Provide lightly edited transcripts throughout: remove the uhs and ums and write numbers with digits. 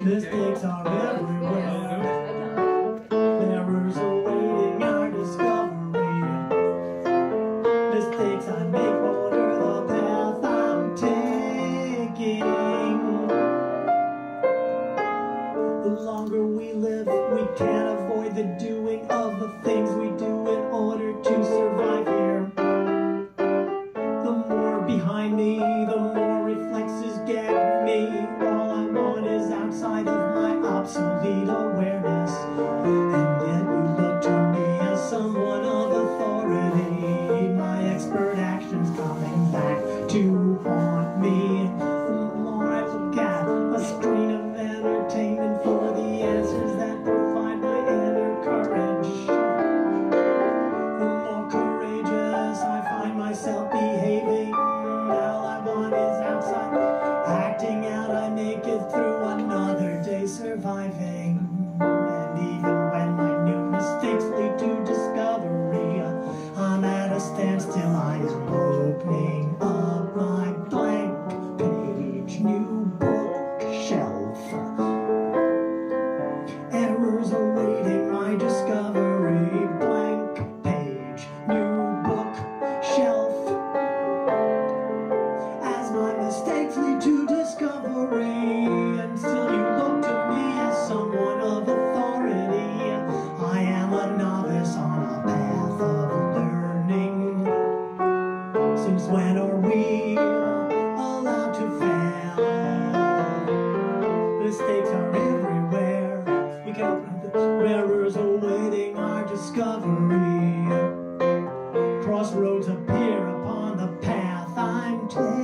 Mistakes are everywhere. Errors awaiting our discovery. Mistakes I make order the path I'm taking. The longer we live, we can't avoid the doing of the things we do in order to survive here. The more behind me, the more reflexes get me. All I want is outside of my obsolete awareness. And yet you look to me as someone of authority. My expert actions coming back to haunt me. The more I look at a screen of entertainment for the answers that provide my inner courage, the more courageous I find myself behaving. All I want is outside, acting out. I make it through another day surviving. And even when my new mistakes lead to discovery, I'm at a standstill. I am opening up my blank page, new bookshelf. Errors awaiting my discovery. Blank page, new bookshelf. As my mistakes lead to discovery, and still you look to me as someone of authority. I am a novice on a path of learning. Since when are we allowed to fail? Mistakes are everywhere. We can open up the errors awaiting our discovery. Crossroads appear upon the path I'm taking.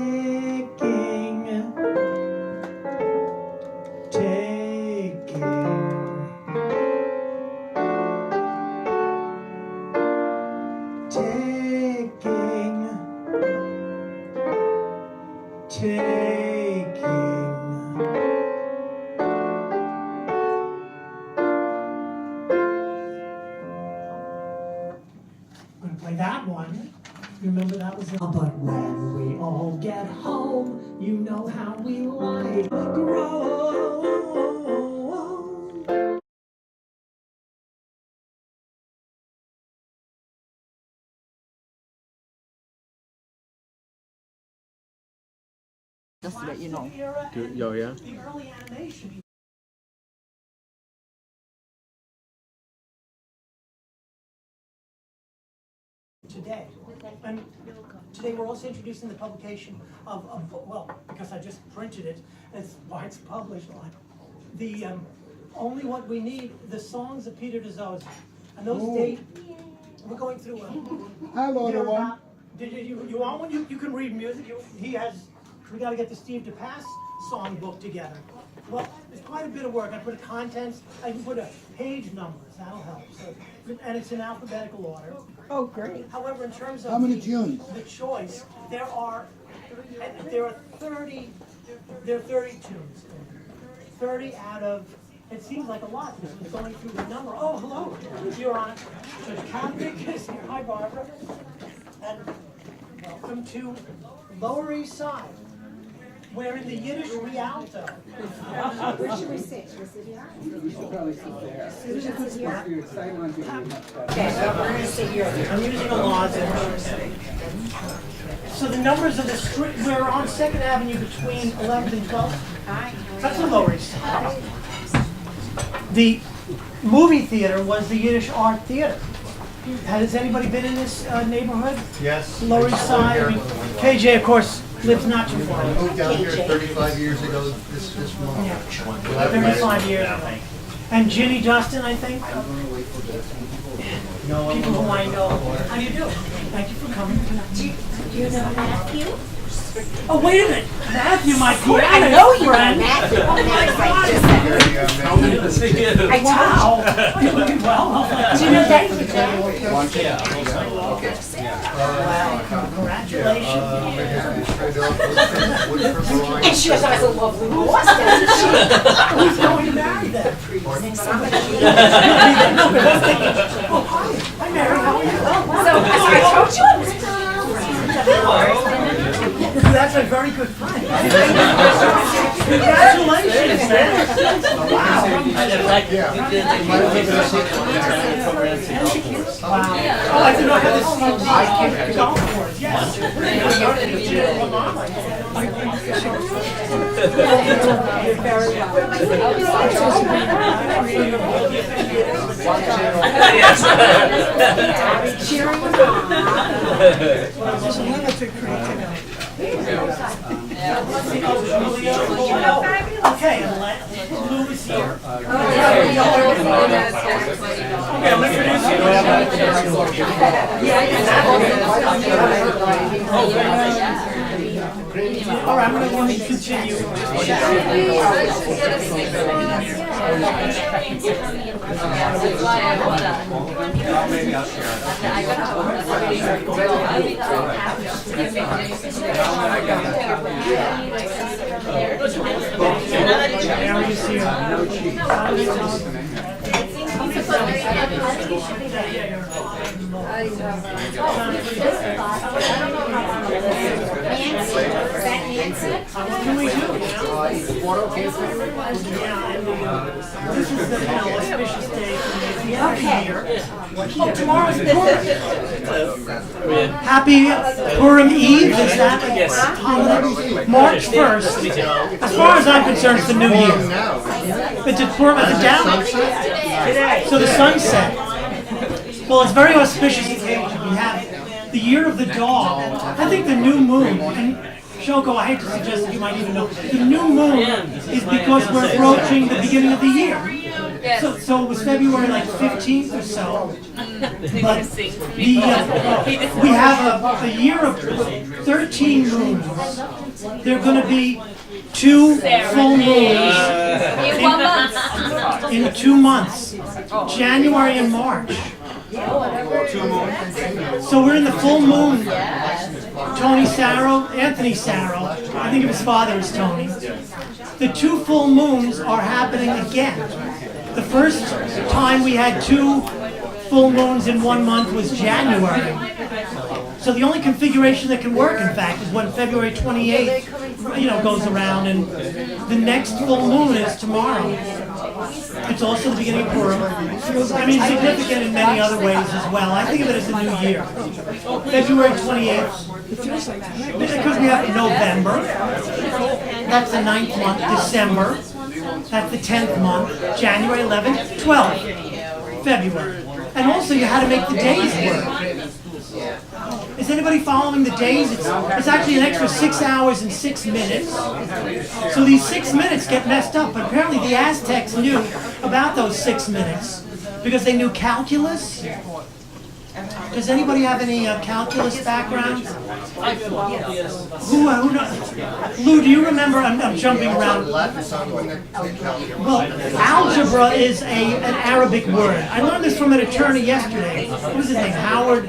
I'm gonna play that one. Remember that was. But when we all get home, you know how we like grow. Just to let you know. Oh, yeah? The early animation. Today. And today we're also introducing the publication of a book, well, because I just printed it, it's why it's published on. The Only What We Need, the Songs of Peter Dizozza. And those date, we're going through Hello, everyone. You want one? You can read music. We got to get the Steve DePass song book together. Well, it's quite a bit of work. I put a contents, I can put a page numbers, that'll help. So, and it's in alphabetical order. Oh, great. However, in terms of How many tunes? the choice, there are 30 tunes. 30 out of, it seems like a lot because we're going through the number. Oh, hello, you're on it. Judge Catholic is here. Hi, Barbara. And welcome to Lower East Side. We're in the Yiddish Rialto. Where should we sit? Should we sit here? You should probably sit there. It's a good spot. Your sight lines are much better. Okay, so we're going to sit here. I'm using a lozenge. So the numbers of the street, we're on 2nd Avenue between 11th and 12th. That's the Lower East Side. The movie theater was the Yiddish Art Theater. Has anybody been in this neighborhood? Yes. Lower East Side. I mean, KJ, of course, lives not too far. I moved down here 35 years ago this month. Yeah, 35 years ago. And Ginny Dustin, I think. People who I know. How do you do? Thank you for coming. Do you know Matthew? Oh, wait a minute. Matthew, my piano I know you know friend. Matthew. Oh, that's like just I Wow. You're looking well. Do you know that? Wow. Congratulations. And she has a lovely voice, doesn't she? Who's going to marry them? Oh, hi. Hi, Mary. How are you? So, as I told you, I was That that's a very good friend. Congratulations, man. Wow. Wow. Oh, I did not have this golf course, yes. Okay, Lou is here. Okay, I'm introducing all right, I'm going to continue. Maybe I'll share. Mary's here. Can we do? This is the auspicious day for me. Okay. Oh, tomorrow's Purim. Happy Purim Eve, is that holiday? March 1st. As far as I'm concerned, it's the new year. It's a Purim at the down. So the sunset. Well, it's very auspicious occasion. We have the year of the dog. I think the new moon, and Shoko, I hate to suggest that you might even know, the new moon is because we're approaching the beginning of the year. So it was February like 15th or so. But we have a year of 13 moons. There are going to be 2 full moons in 2 months, January and March. So we're in the full moon. Tony Sarro, Anthony Sarro, I think of his father as Tony. The 2 full moons are happening again. The first time we had 2 full moons in 1 month was January. So the only configuration that can work, in fact, is when February 28th, goes around, and the next full moon is tomorrow. It's also the beginning of Purim. I mean, significant in many other ways as well. I think of it as a new year. February 28th, because we have November, that's the 9th month, December, that's the 10th month, January 11th, 12th, February. And also you had to make the days work. Is anybody following the days? It's actually an extra 6 hours and 6 minutes. So these 6 minutes get messed up, but apparently the Aztecs knew about those 6 minutes because they knew calculus. Does anybody have any calculus background? Who knows? Lou, do you remember? I'm jumping around. Well, algebra is an Arabic word. I learned this from an attorney yesterday. What was his name? Howard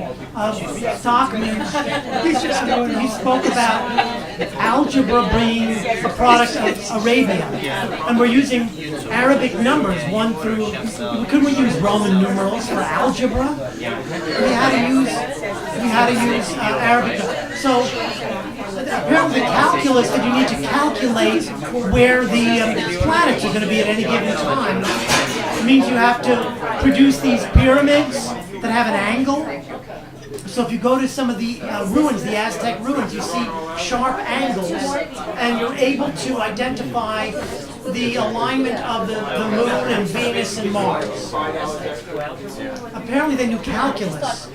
Stockman. He spoke about algebra being a product of Arabia, and we're using Arabic numbers 1 through. Couldn't we use Roman numerals for algebra? We had to use Arabic. So apparently the calculus that you need to calculate where the planets are going to be at any given time means you have to produce these pyramids that have an angle. So if you go to some of the ruins, the Aztec ruins, you see sharp angles, and you're able to identify the alignment of the moon and Venus and Mars. Apparently they knew calculus.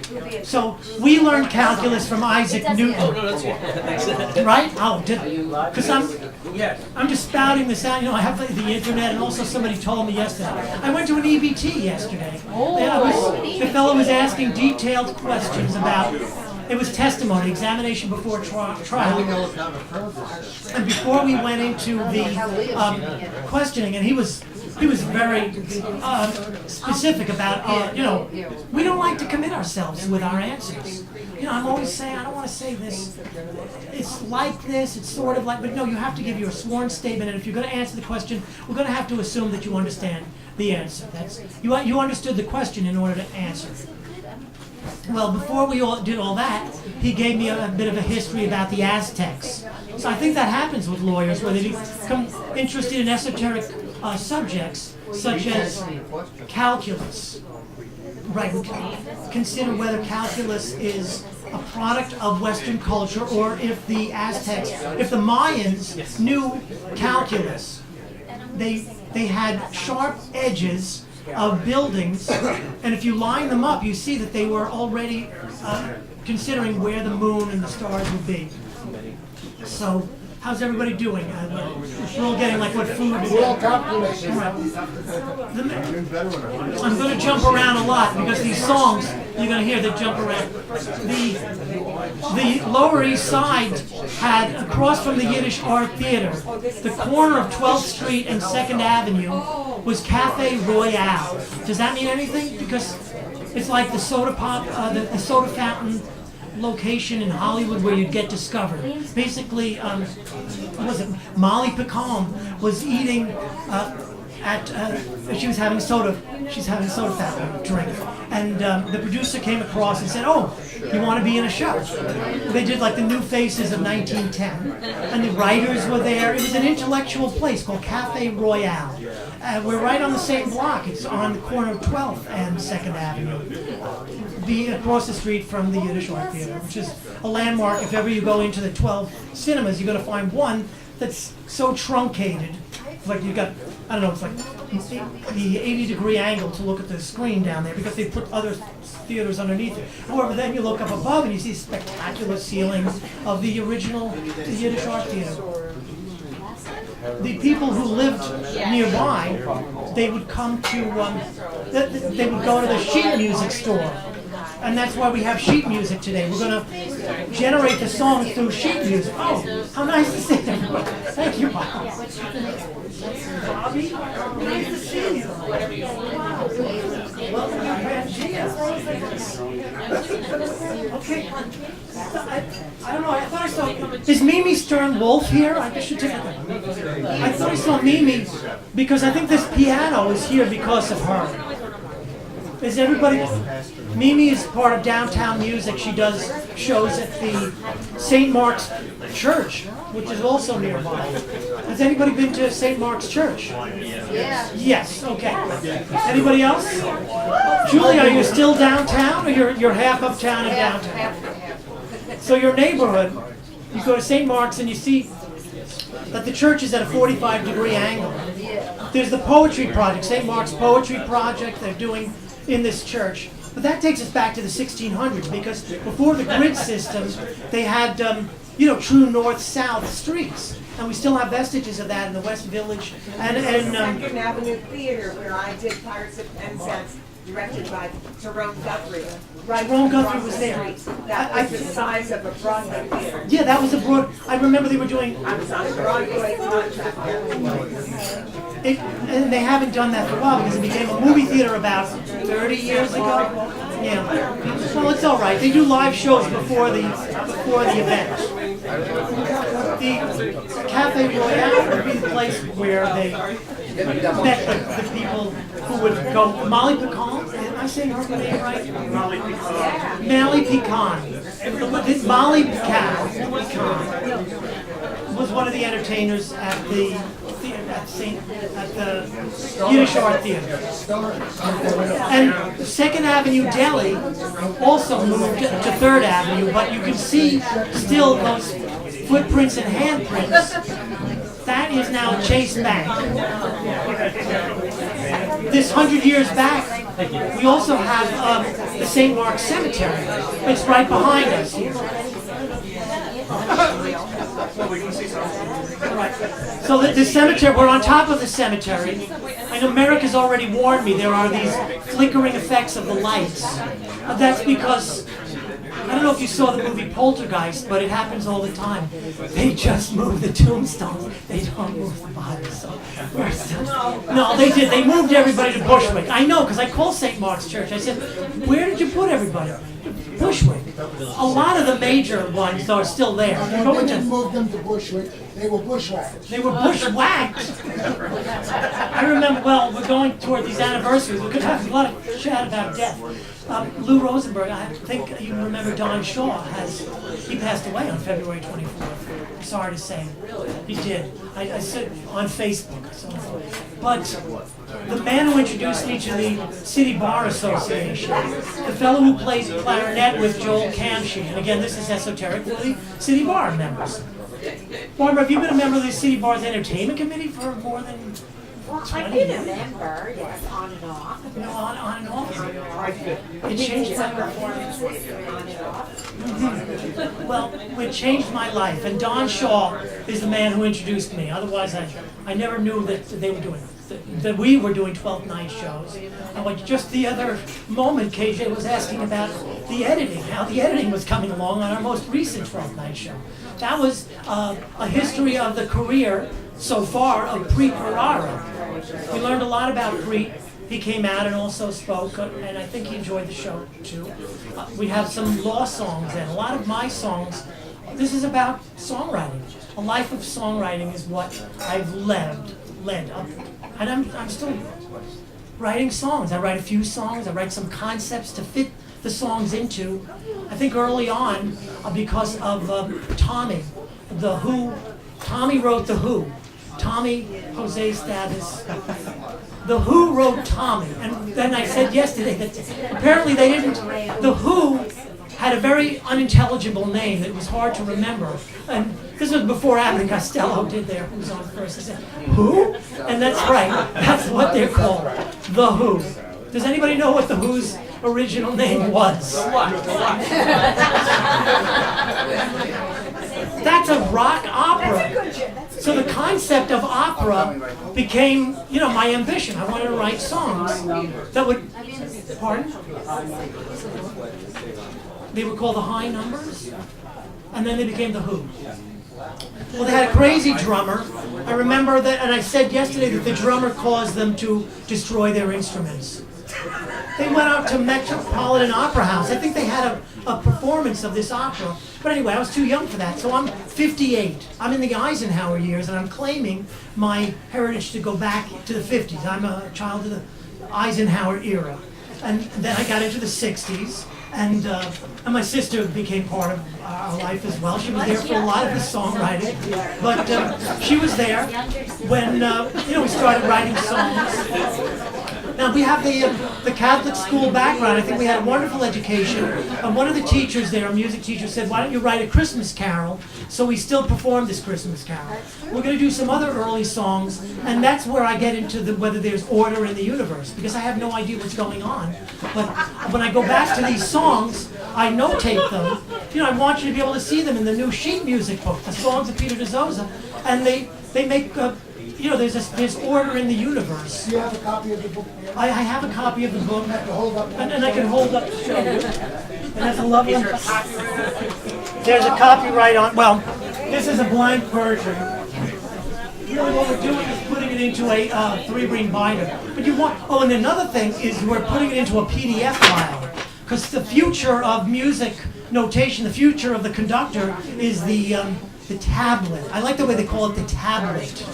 So we learned calculus from Isaac Newton. Right? Oh, because I'm just spouting this out. I have the internet, and also somebody told me yesterday. I went to an EBT yesterday. The fellow was asking detailed questions about, it was testimony, examination before trial. And before we went into the questioning, and he was very specific about, we don't like to commit ourselves with our answers. I'm always saying, I don't want to say this, it's like this, it's sort of like, but no, you have to give your sworn statement, and if you're going to answer the question, we're going to have to assume that you understand the answer. You understood the question in order to answer. Well, before we all did all that, he gave me a bit of a history about the Aztecs. So I think that happens with lawyers, where they become interested in esoteric subjects, such as calculus. Right, we consider whether calculus is a product of Western culture, or if the Aztecs, if the Mayans knew calculus. They had sharp edges of buildings, and if you line them up, you see that they were already considering where the moon and the stars would be. So, how's everybody doing? We're all getting like what food is. Well, calculation. I'm going to jump around a lot because these songs you're going to hear that jump around. The Lower East Side had, across from the Yiddish Art Theater, the corner of 12th Street and 2nd Avenue was Cafe Royale. Does that mean anything? Because it's like the soda pop, the soda fountain location in Hollywood where you'd get discovered. Basically, what was it? Molly Picon was eating she was having soda. She's having soda fountain drink, and the producer came across and said, "Oh, you want to be in a show?" They did like the New Faces of 1910, and the writers were there. It was an intellectual place called Cafe Royale. We're right on the same block. It's on the corner of 12th and 2nd Avenue. Be across the street from the Yiddish Art Theater, which is a landmark. If ever you go into the 12 cinemas, you're going to find one that's so truncated. Like you got, I don't know, it's like the 80-degree angle to look at the screen down there because they put other theaters underneath it. However, then you look up above and you see spectacular ceilings of the original Yiddish Art Theater. The people who lived nearby, they would come to, they would go to the sheet music store. And that's why we have sheet music today. We're going to generate the songs through sheet music. Oh, how nice to see everybody. Thank you, Bob. Bobby, nice to see you. Wow. Welcome to Pangea. Okay. I don't know, I thought I saw, is Mimi Stern-Wolf here? I should take a look. I thought I saw Mimi because I think this piano is here because of her. Is everybody, Mimi is part of Downtown Music. She does shows at the St. Mark's Church, which is also nearby. Has anybody been to St. Mark's Church? Yeah. Yes, okay. Anybody else? Julie, are you still downtown, or you're half uptown and downtown? So your neighborhood, you go to St. Mark's and you see that the church is at a 45-degree angle. There's the Poetry Project, St. Mark's Poetry Project they're doing in this church. But that takes us back to the 1600s, because before the grid system, they had, true north-south streets. And we still have vestiges of that in the West Village. And Second Avenue Theater, where I did Pirates of Penzance, directed by Tyrone Guthrie. Right, Ron Guthrie was there. That was the size of a Broadway theater. Yeah, that was a broad. I remember they were doing. I was on a Broadway contract there. And they haven't done that for a while because it became a movie theater about 30 years ago. Yeah. Well, it's all right. They do live shows before the event. The Cafe Royale would be the place where they met the people who would go. Molly Picon, am I saying her name right? Molly Picon. Molly Picon. Molly Picon was one of the entertainers at the Yiddish Art Theater. And 2nd Avenue Deli also moved to 3rd Avenue, but you can see still those footprints and handprints. That is now Chase Bank. This 100 years back, we also have the St. Mark's Cemetery. It's right behind us here. Right. So the cemetery, we're on top of the cemetery. I know Merrick has already warned me there are these flickering effects of the lights. That's because, I don't know if you saw the movie Poltergeist, but it happens all the time. They just move the tombstones. They don't move the bodies. So we're still, no, they did. They moved everybody to Bushwick. I know, because I called St. Mark's Church. I said, where did you put everybody? Bushwick. A lot of the major ones are still there. They didn't move them to Bushwick, they were bushwhacked. They were bushwhacked. I remember, well, we're going toward these anniversaries. We're going to have a lot of chat about death. Lou Rosenberg, I think you remember Don Shaw, he passed away on February 24th. I'm sorry to say. He did. I said on Facebook. So. But the man who introduced me to the City Bar Association, the fellow who plays clarinet with Joel Camshi, and again, this is esoteric, were the City Bar members. Barbara, have you been a member of the City Bar's Entertainment Committee for more than 20 I've years? been a member, yes, on and off. No, on and off. It We did changed some my performances on and off. Well, it changed my life, and Don Shaw is the man who introduced me. Otherwise, I never knew that they were doing that we were doing 12th night shows. And like just the other moment, KJ was asking about the editing, how the editing was coming along on our most recent 12th night show. That was a history of the career so far of Preet Bharara. We learned a lot about Preet. He came out and also spoke, and I think he enjoyed the show too. We have some law songs, and a lot of my songs, this is about songwriting. A life of songwriting is what I've led up. And I'm still writing songs. I write a few songs, I write some concepts to fit the songs into. I think early on, because of Tommy, The Who, Tommy wrote The Who. Tommy Jose Stavis. The Who wrote Tommy. And then I said yesterday that apparently they didn't, The Who had a very unintelligible name that was hard to remember. And this was before Abbott and Costello did their Who's on First. I said, who? And that's right, that's what they're called, The Who. Does anybody know what The Who's original name was? That's a rock opera. So the concept of opera became, my ambition. I wanted to write songs that would, pardon? They were called the High Numbers, and then they became The Who. Well, they had a crazy drummer. I remember that, and I said yesterday that the drummer caused them to destroy their instruments. They went out to Metropolitan Opera House. I think they had a performance of this opera. But anyway, I was too young for that, so I'm 58. I'm in the Eisenhower years, and I'm claiming my heritage to go back to the 50s. I'm a child of the Eisenhower era. And then I got into the 60s, and my sister became part of our life as well. She was there for a lot of the songwriting, but she was there when we started writing songs. Now we have the Catholic school background. I think we had a wonderful education. One of the teachers there, a music teacher, said, "Why don't you write a Christmas carol?" So we still perform this Christmas carol. We're going to do some other early songs, and that's where I get into whether there's order in the universe, because I have no idea what's going on. But when I go back to these songs, I notate them. I want you to be able to see them in the new sheet music book, the Songs of Peter Dizozza, and they make. There's order in the universe. Do you have a copy of the book? I have a copy of the book, Hold up. and I can hold up to show you. And that's a lovely. There's a copyright on. Well, this is a blank version. Really, what we're doing is putting it into a 3-ring binder. But and another thing is we're putting it into a PDF file, because the future of music notation, the future of the conductor, is the tablet. I like the way they call it the tablet.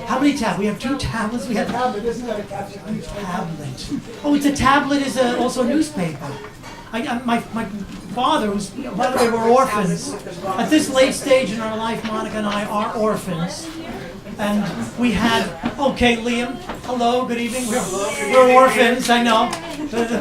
How many tablets? We have 2 tablets. We have Tablet, isn't that a caption? tablet. Oh, it's a tablet. Is also a newspaper. My father, who's, by the way, we're orphans. At this late stage in our life, Monica and I are orphans. And we had, okay, Liam, hello, good evening. We're orphans, I know.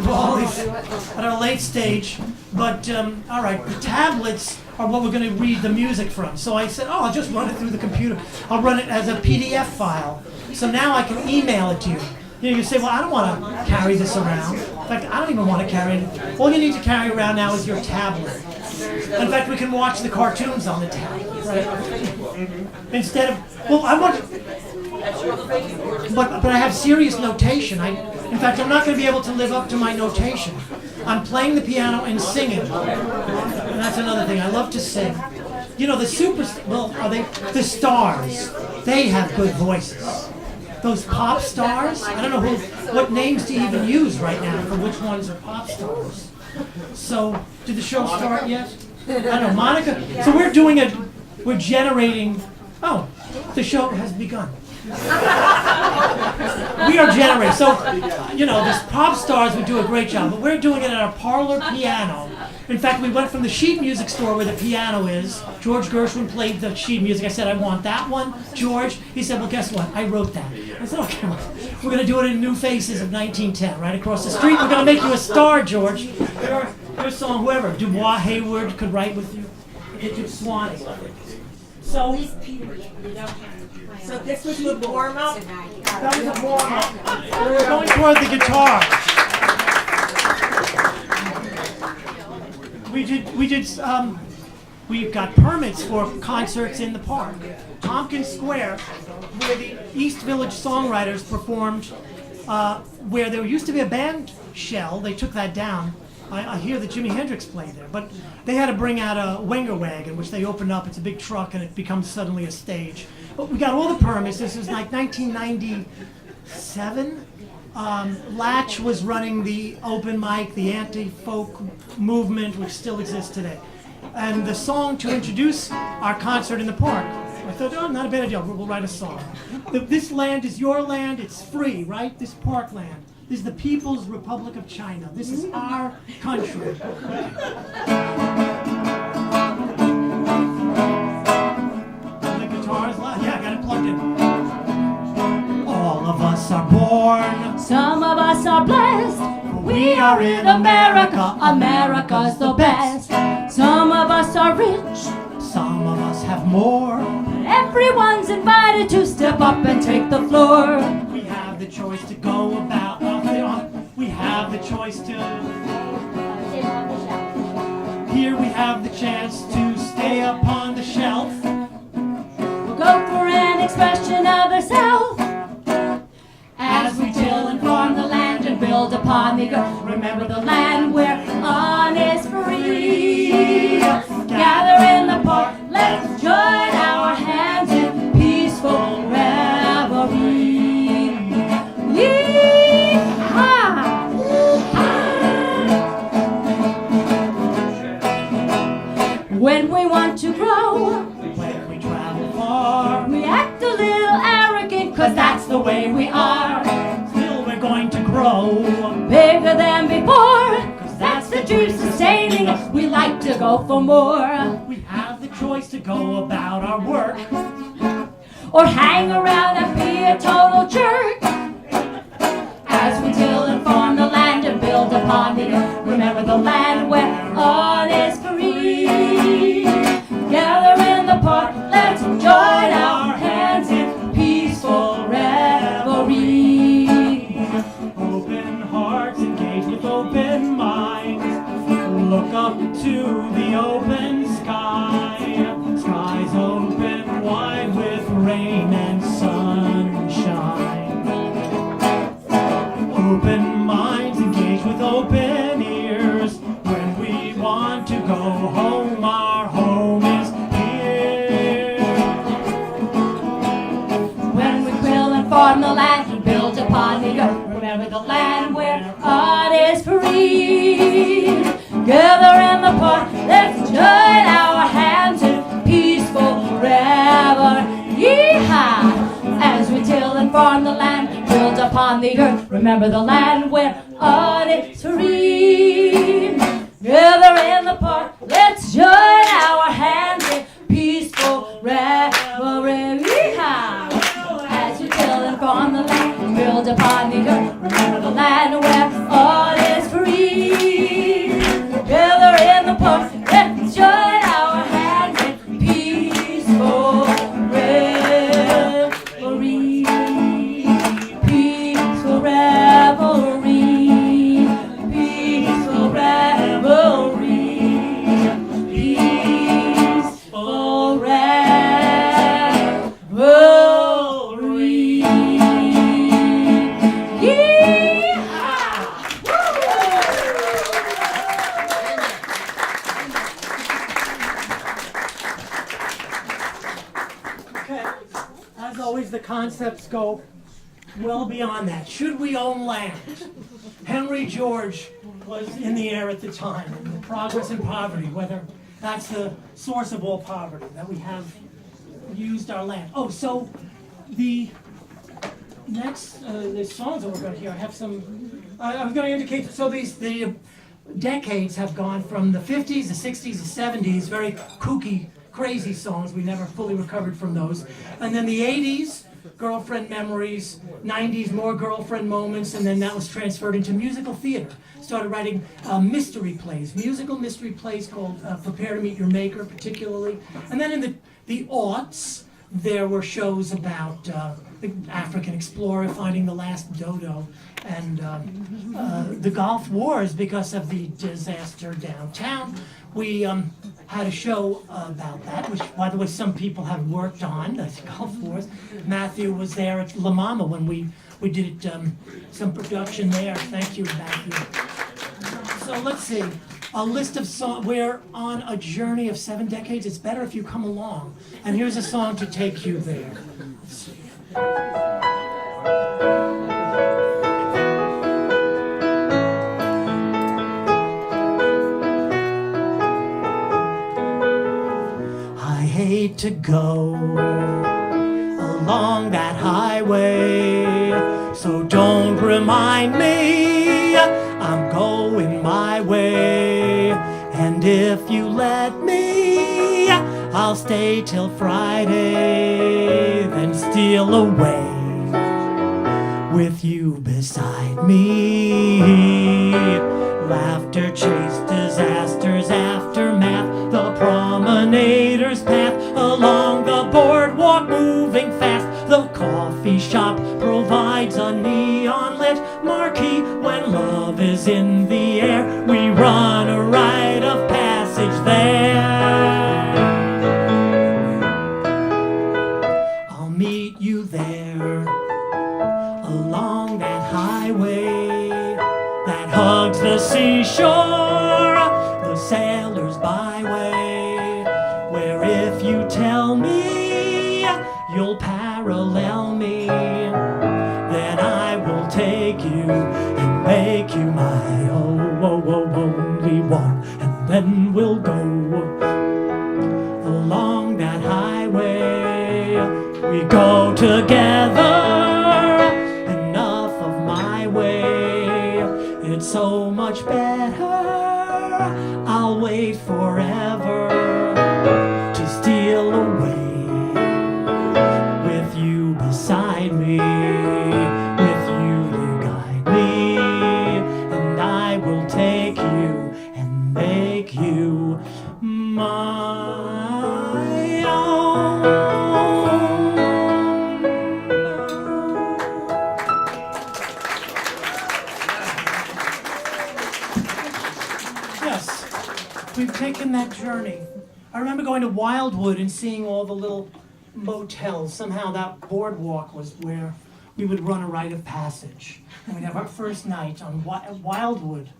Always at our late stage. But, all right, the tablets are what we're going to read the music from. So I said, I'll just run it through the computer. I'll run it as a PDF file. So now I can email it to you. You say, well, I don't want to carry this around. In fact, I don't even want to carry it. All you need to carry around now is your tablet. In fact, we can watch the cartoons on the tablet, right? Instead of, well, I want, but I have serious notation. In fact, I'm not going to be able to live up to my notation. I'm playing the piano and singing. And that's another thing. I love to sing. The stars, they have good voices. Those pop stars, I don't know what names to even use right now for which ones are pop stars. So Did the show start yet? I don't know, Monica. So we're generating. Oh, the show has begun. We are generating. So, these pop stars would do a great job, but we're doing it at our parlor piano. In fact, we went from the sheet music store where the piano is. George Gershwin played the sheet music. I said, I want that one, George. He said, well, guess what? I wrote that. I said, okay, well, we're going to do it in New Faces of 1910, right across the street. We're going to make you a star, George. Your song, whoever, Dubois, Hayward could write with you. Get you Swanee. So this was the warm up. that was a warm-up. We're going toward the guitar. We got permits for concerts in the park. Tompkins Square, where the East Village songwriters performed, where there used to be a band shell, they took that down. I hear that Jimi Hendrix played there, but they had to bring out a Wenger wagon, which they opened up. It's a big truck, and it becomes suddenly a stage. But we got all the permits. This was like 1997. Latch was running the open mic, the anti-folk movement, which still exists today. And the song to introduce our concert in the park, I thought, oh, not a bad idea, we'll write a song. This land is your land, it's free, right? This park land. This is the People's Republic of China. This is our country. The guitar is loud. Yeah, I got it plugged in. All of us are born. Some of us are blessed. We are in America. America's the best. Some of us are rich. Some of us have more. Everyone's invited to step up and take the floor. We have the choice to go about. We have the choice to. Here we have the chance to stay upon the shelf. We'll go for an expression of ourselves as we till and farm the land and build upon the earth. Remember the land where on is free. Gather in the park, let's join our hands in peaceful revelry. Yee-haw! When we want to grow, When we travel far, we act a little arrogant, 'cause that's the way we are. still we're going to grow. Bigger than before, 'cause that's the truth sustaining us. We like to go for more. We have the choice to go about our work. Or hang around and be a total jerk. As we till and farm the land and build upon the earth. Remember the land where all is free. Gather in the park, let's join our hands in peaceful revelry. Open hearts, engage with open minds. Look up to the open sky. Skies open wide with rain and sunshine. Open minds, engage with open ears. When we want to go home, our home is here. When we quill and farm the land and build upon the earth. Remember the land where art is free. Gather in the park, let's join our hands in peaceful revelry. Yeehaw! As we till and farm the land, build upon the earth. Remember the land where art is free. Gather in the park, let's join our hands in peaceful revelry. Yeehaw! As we till and farm the land, build upon the earth. Remember the land where art is free. Gather in the park, let's join our hands in peaceful revelry. Peaceful revelry. Peaceful revelry. Peaceful revelry. Yeehaw! Okay. As always, the concepts go well beyond that. Should we own land? Henry George was in the air at the time. progress and poverty, whether that's the source of all poverty, that we have used our land. Oh, so the next the songs that we're going to hear, I have some, I was going to indicate, so the decades have gone from the 50s, the 60s, the 70s, very kooky, crazy songs, we never fully recovered from those, and then the 80s, girlfriend memories, 90s, more girlfriend moments, and then that was transferred into musical theater. Started writing mystery plays, musical mystery plays called Prepare to Meet Your Maker, particularly. And then in the aughts, there were shows about the African explorer finding the last dodo, and the Gulf Wars because of the disaster downtown. We had a show about that, which, by the way, some people have worked on, the Gulf Wars. Matthew was there at La Mama when we did some production there. Thank you, Matthew. So let's see, a list of songs. We're on a journey of 7 decades. It's better if you come along. And here's a song to take you there. Let's see. I hate to go along that highway, so don't remind me, I'm going my way. And if you let me, I'll stay till Friday, then steal away with you beside me. Laughter, chase, disasters, aftermath, the promenader's path along the boardwalk, moving fast. The coffee shop provides a neon lit marquee. When love is in the air, we run a rite of passage there. I'll meet you there along that highway that hugs the seashore, the sailor's byway, where if you tell me you'll parallel me, then I will take you and make you my only one, and then we'll go along that highway. We go together, enough of my way, it's so much better. I'll wait forever to steal away with you beside me, with you to guide me, and I will take you and make you my own. Yes, we've taken that journey. I remember going to Wildwood and seeing all the little motels. Somehow that boardwalk was where we would run a rite of passage. And we'd have our first night on Wildwood.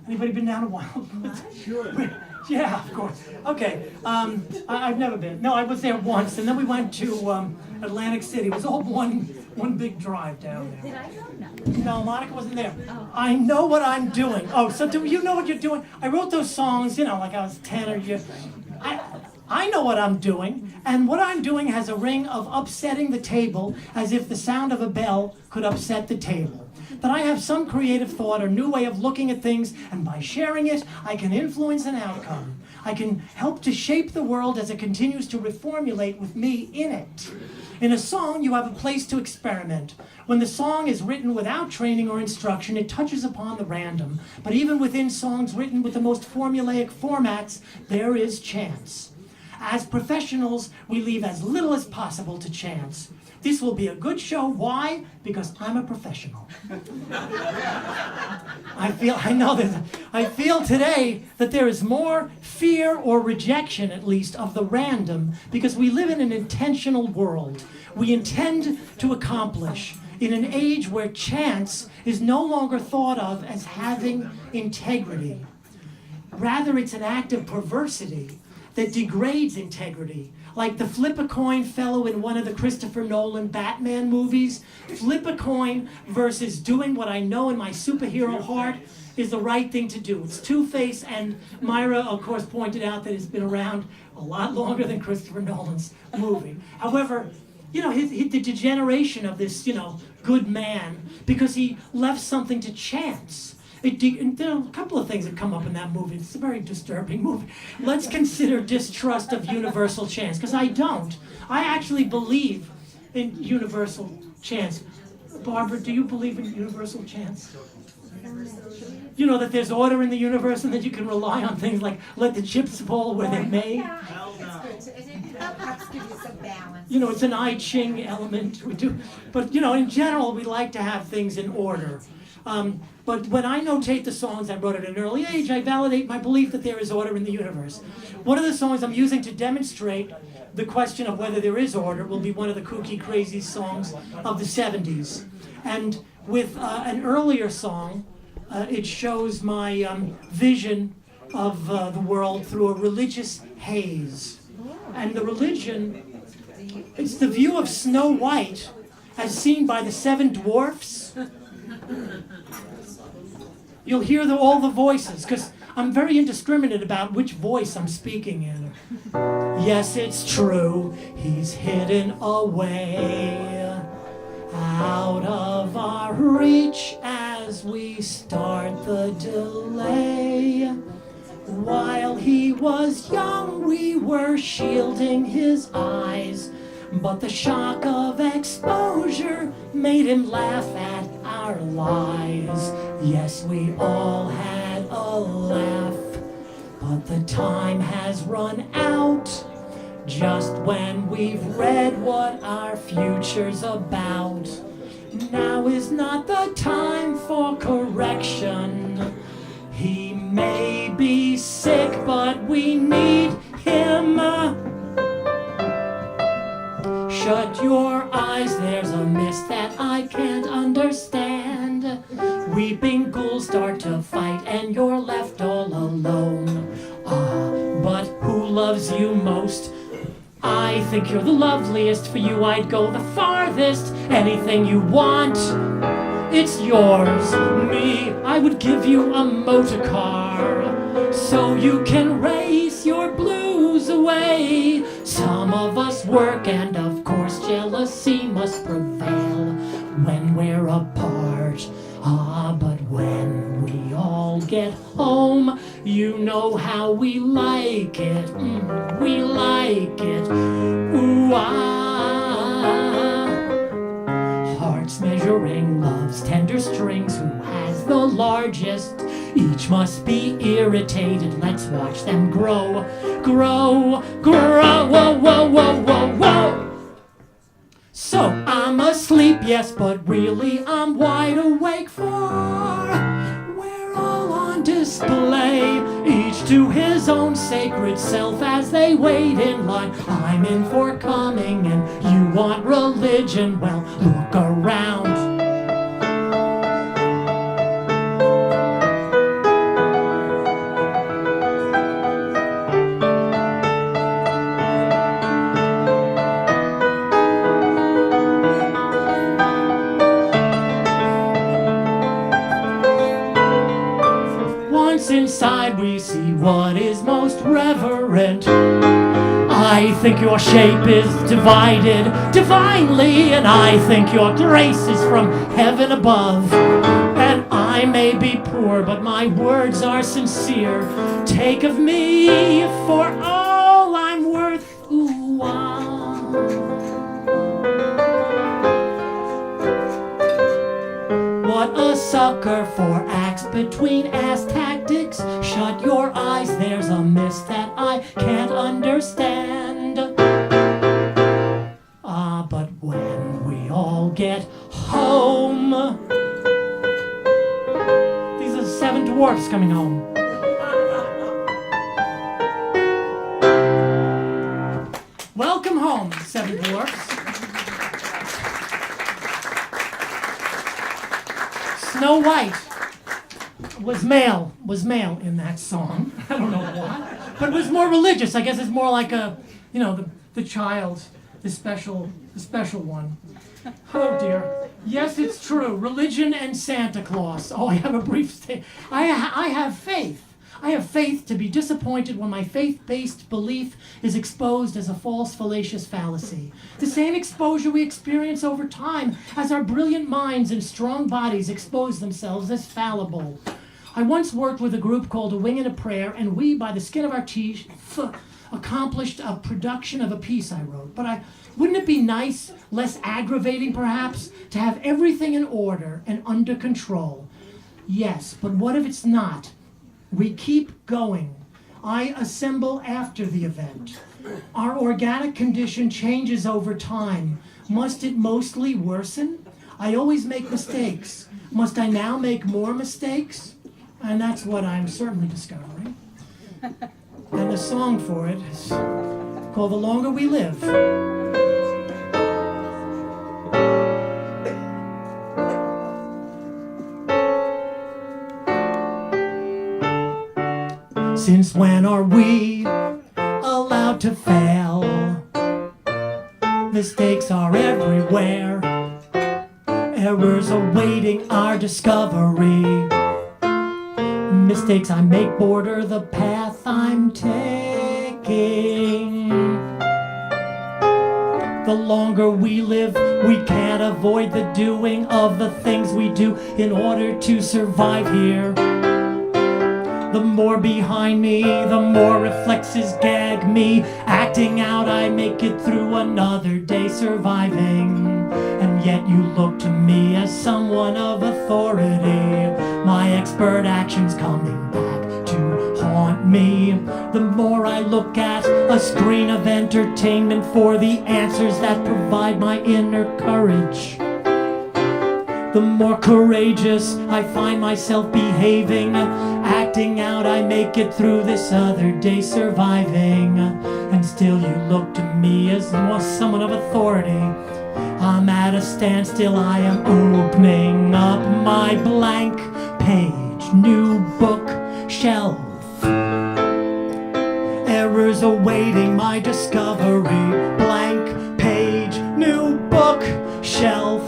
Anybody been down to Wildwood? Sure. Yeah, of course. Okay, I've never been. No, I was there once, and then we went to Atlantic City. It was all one big drive down there. Did I go? No. No, Monica wasn't there. I know what I'm doing. Oh, so do you know what you're doing? I wrote those songs, like I was 10 or you. I know what I'm doing, and what I'm doing has a ring of upsetting the table as if the sound of a bell could upset the table. That I have some creative thought or new way of looking at things, and by sharing it, I can influence an outcome. I can help to shape the world as it continues to reformulate with me in it. In a song, you have a place to experiment. When the song is written without training or instruction, it touches upon the random. But even within songs written with the most formulaic formats, there is chance. As professionals, we leave as little as possible to chance. This will be a good show. Why? Because I'm a professional. I feel today that there is more fear or rejection, at least, of the random, because we live in an intentional world. We intend to accomplish in an age where chance is no longer thought of as having integrity. Rather, it's an act of perversity that degrades integrity. Like the flip a coin fellow in one of the Christopher Nolan Batman movies. Flip a coin versus doing what I know in my superhero heart is the right thing to do. It's Two-Face, and Myra, of course, pointed out that it's been around a lot longer than Christopher Nolan's movie. However, you know, the degeneration of this, you know, good man, because he left something to chance. There are a couple of things that come up in that movie. It's a very disturbing movie. Let's consider distrust of universal chance, because I don't. I actually believe in universal chance. Barbara, do you believe in universal chance? You know that there's order in the universe and that you can rely on things like let the chips fall where they may. Yeah, I think it's good. It helps give you some balance. You know, it's an I Ching element. We do, but you know, in general, we like to have things in order. But when I notate the songs I wrote at an early age, I validate my belief that there is order in the universe. One of the songs I'm using to demonstrate the question of whether there is order will be one of the kooky, crazy songs of the 70s. And with an earlier song, it shows my vision of the world through a religious haze. And the religion, it's the view of Snow White as seen by the 7 dwarfs. You'll hear all the voices, because I'm very indiscriminate about which voice I'm speaking in. Yes, it's true, he's hidden away, out of our reach as we start the delay. While he was young, we were shielding his eyes, but the shock of exposure made him laugh at our lies. Yes, we all had a laugh, but the time has run out just when we've read what our future's about. Now is not the time for correction. He may be sick, but we need him. Shut your eyes, there's a mist that I can't understand. Weeping ghouls start to fight and you're left all alone. But who loves you most? I think you're the loveliest. For you I'd go the farthest. Anything you want, it's yours. Me, I would give you a motor car so you can race your blues away. Some of us work and of course jealousy must prevail when we're apart. But when we all get home, you know how we like it. We like it. Ooh, hearts measuring love's tender strings. Who has the largest? Each must be irritated. Let's watch them grow, grow, grow. Whoa, whoa, whoa, whoa, whoa. So I'm asleep, yes, but really I'm wide awake, for we're all on display, each to his own sacred self as they wait in line. I'm in for coming and you want religion, well, look around. Inside we see what is most reverent. I think your shape is divided divinely, and I think your grace is from heaven above. And I may be poor, but my words are sincere. Take of me for all I'm worth. Ooh, what a sucker for acts between ass tactics. Shut your eyes, there's a mist that I can't understand. But when we all get home, these are the 7 dwarfs coming home. Welcome home, 7 dwarfs. Snow White was male in that song. I don't know why, but it was more religious. I guess it's more like a, you know, the child the special one. Oh dear. Yes, it's true. Religion and Santa Claus. Oh, I have a brief stay. I have faith. I have faith to be disappointed when my faith-based belief is exposed as a false, fallacious fallacy. The same exposure we experience over time as our brilliant minds and strong bodies expose themselves as fallible. I once worked with a group called A Wing and a Prayer, and we, by the skin of our teeth, accomplished a production of a piece I wrote. But wouldn't it be nice, less aggravating perhaps, to have everything in order and under control? Yes, but what if it's not? We keep going. I assemble after the event. Our organic condition changes over time. Must it mostly worsen? I always make mistakes. Must I now make more mistakes? And that's what I'm certainly discovering. And the song for it is called The Longer We Live. Since when are we allowed to fail? Mistakes are everywhere. Errors awaiting our discovery. Mistakes I make border the path I'm taking. The longer we live, we can't avoid the doing of the things we do in order to survive here. The more behind me, the more reflexes gag me. Acting out, I make it through another day surviving. And yet you look to me as someone of authority. My expert actions coming back to haunt me. The more I look at a screen of entertainment for the answers that provide my inner courage, the more courageous I find myself behaving. Acting out, I make it through this other day surviving. And still you look to me as someone of authority. I'm at a standstill, I am opening up my blank page, new book shelf. Errors awaiting my discovery, blank page, new book shelf.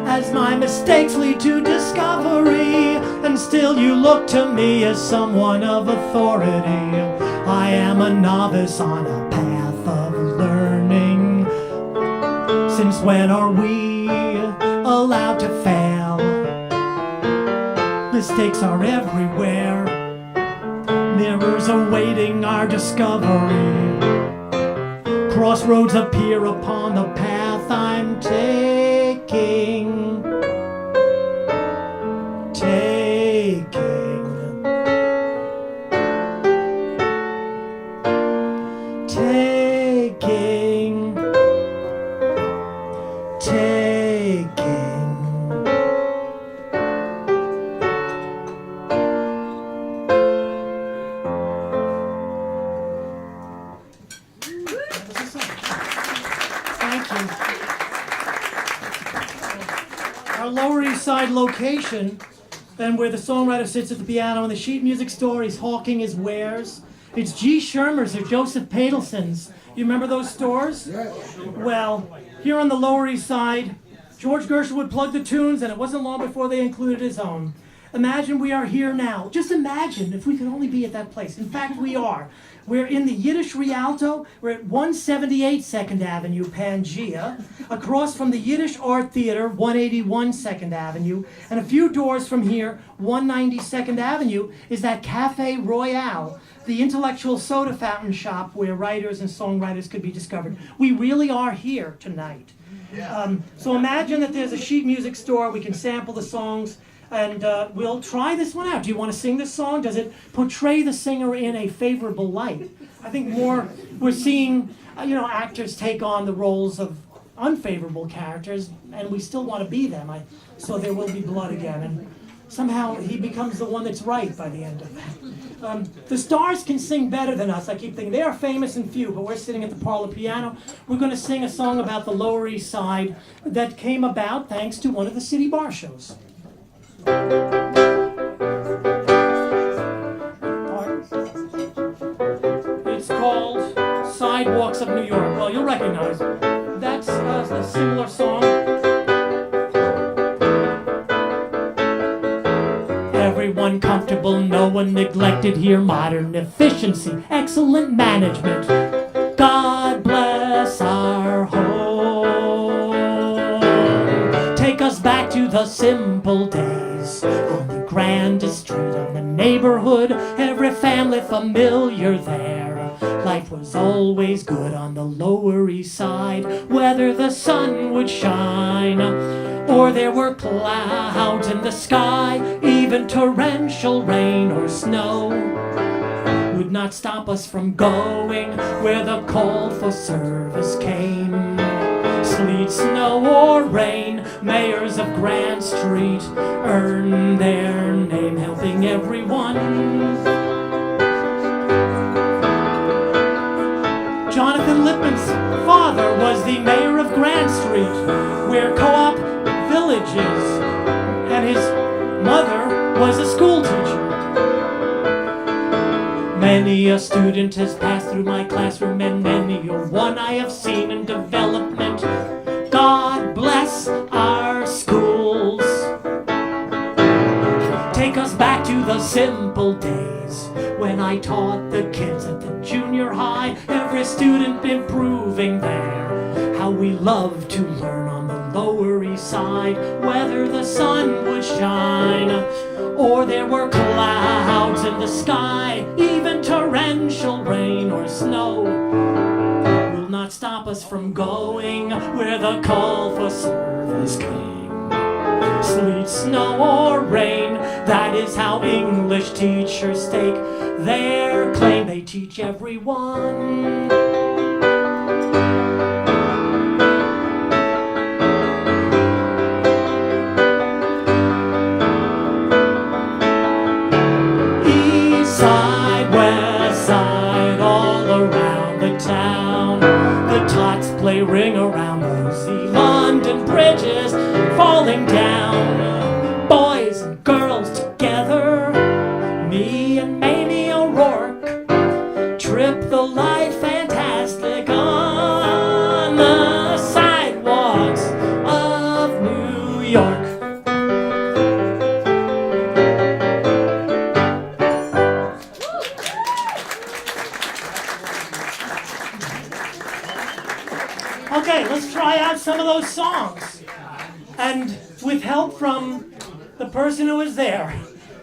As my mistakes lead to discovery, and still you look to me as someone of authority. I am a novice on a path of learning. Since when are we allowed to fail? Mistakes are everywhere. Mirrors awaiting our discovery. Crossroads appear upon the path I'm taking. Our Lower East Side location, and where the songwriter sits at the piano in the sheet music store, he's hawking his wares. It's G. Shermer's or Joseph Padelson's. You remember those stores? Well, here on the Lower East Side, George Gershwin would plug the tunes, and it wasn't long before they included his own. Imagine we are here now. Just imagine if we could only be at that place. In fact, we are. We're in the Yiddish Rialto. We're at 178 2nd Avenue, Pangea, across from the Yiddish Art Theater, 181 2nd Avenue, and a few doors from here, 190 2nd Avenue, is that Cafe Royale, the intellectual soda fountain shop where writers and songwriters could be discovered. We really are here tonight. So imagine that there's a sheet music store. We can sample the songs. And we'll try this one out. Do you want to sing this song? Does it portray the singer in a favorable light? I think more we're seeing, actors take on the roles of unfavorable characters, and we still want to be them. So there will be blood again, and somehow he becomes the one that's right by the end of that. The stars can sing better than us. I keep thinking they are famous and few, but we're sitting at the parlor piano. We're going to sing a song about the Lower East Side that came about thanks to one of the city bar shows. It's called Side Sidewalks of New York. Well, you'll recognize it. That's a similar song. Everyone comfortable, no one neglected here. Modern efficiency, excellent management. God bless our home. Take us back to the simple days on the grandest street of the neighborhood. Every family familiar there. Life was always good on the Lower East Side, whether the sun would shine or there were clouds in the sky. Even torrential rain or snow would not stop us from going where the call for service came. Sleet, snow, or rain, mayors of Grand Street earned their name, helping everyone. Jonathan Lippman's father was the mayor of Grand Street, where Co-op Village is, and his mother was a school teacher. Many a student has passed through my classroom, and many a one I have seen in development. God bless our schools. Take us back to the simple days when I taught the kids at the junior high, every student improving there. How we loved to learn on the Lower East Side, whether the sun would shine or there were clouds in the sky. Even torrential rain or snow will not stop us from going where the call for service came. Sleet, snow, or rain, that is how English teachers stake their claim. They teach everyone. East side, west side, all around the town. The tots play ring around rosy London bridges falling down. Boys and girls together, me and Mamie O'Rourke, trip the light fantastic on the sidewalks of New York. Okay, let's try out some of those songs. And with help from the person who was there.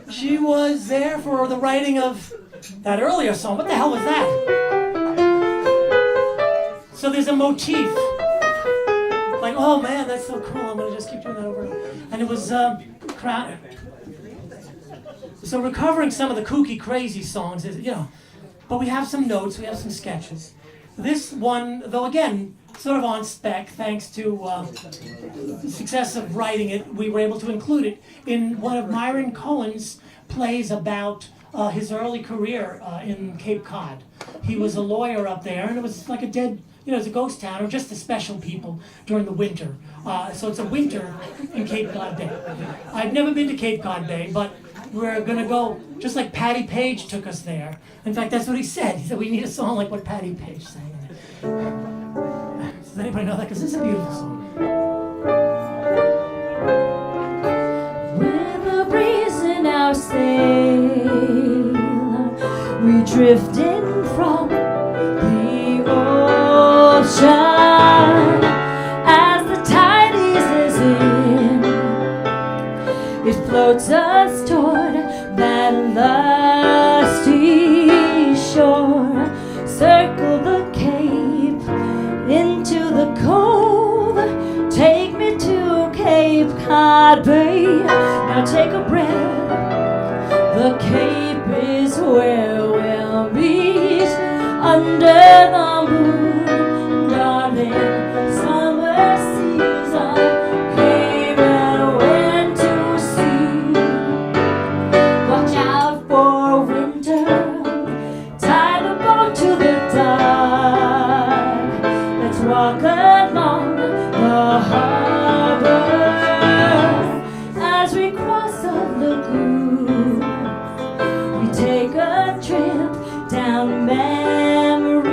She was there for the writing of that earlier song. What the hell was that? So there's a motif. Like, oh man, that's so cool. I'm gonna just keep doing that over. And it was crowd. So recovering some of the kooky, crazy songs is, but we have some notes, we have some sketches. This one, though, again, sort of on spec, thanks to the success of writing it, we were able to include it in one of Myron Cohen's plays about his early career in Cape Cod. He was a lawyer up there, and it was like a dead, it's a ghost town, or just the special people during the winter. So it's a winter in Cape Cod Bay. I've never been to Cape Cod Bay, but we're going to go, just like Patti Page took us there. In fact, that's what he said. He said, we need a song like what Patti Page sang. Does anybody know that? Because this is a beautiful song. With a breeze in our sail, we drift in from the ocean. As the tide eases in, it floats us toward that lusty shore. Circle the cape into the cove. Take me to Cape Cod Bay. Now take a breath. The Cape is where we'll meet under the moon, darling. Summer season came and went to sea. Watch out for winter. Tie the boat to the dock. Let's walk along the harbor as we cross the lagoon. We take a trip down memory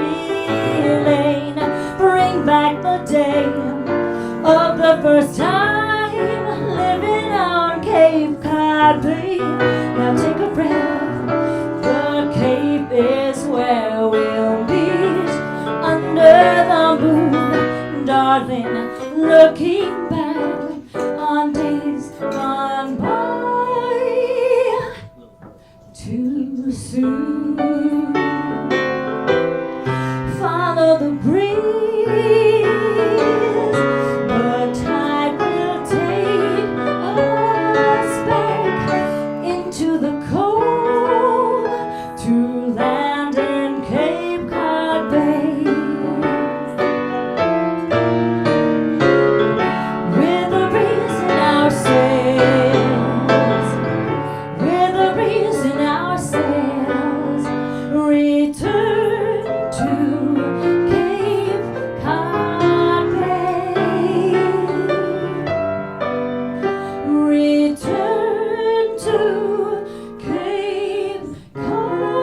back the day of the first time living on Cape Cod Bay. Now take a breath. The Cape is where we'll meet under the moon, darling. Looking back on days gone by too soon. Follow the breeze, the tide will take us back into the cold to land in Cape Cod Bay. With the breeze in our sails, with the breeze in our sails, return to Cape Cod Bay. Return to Cape Cod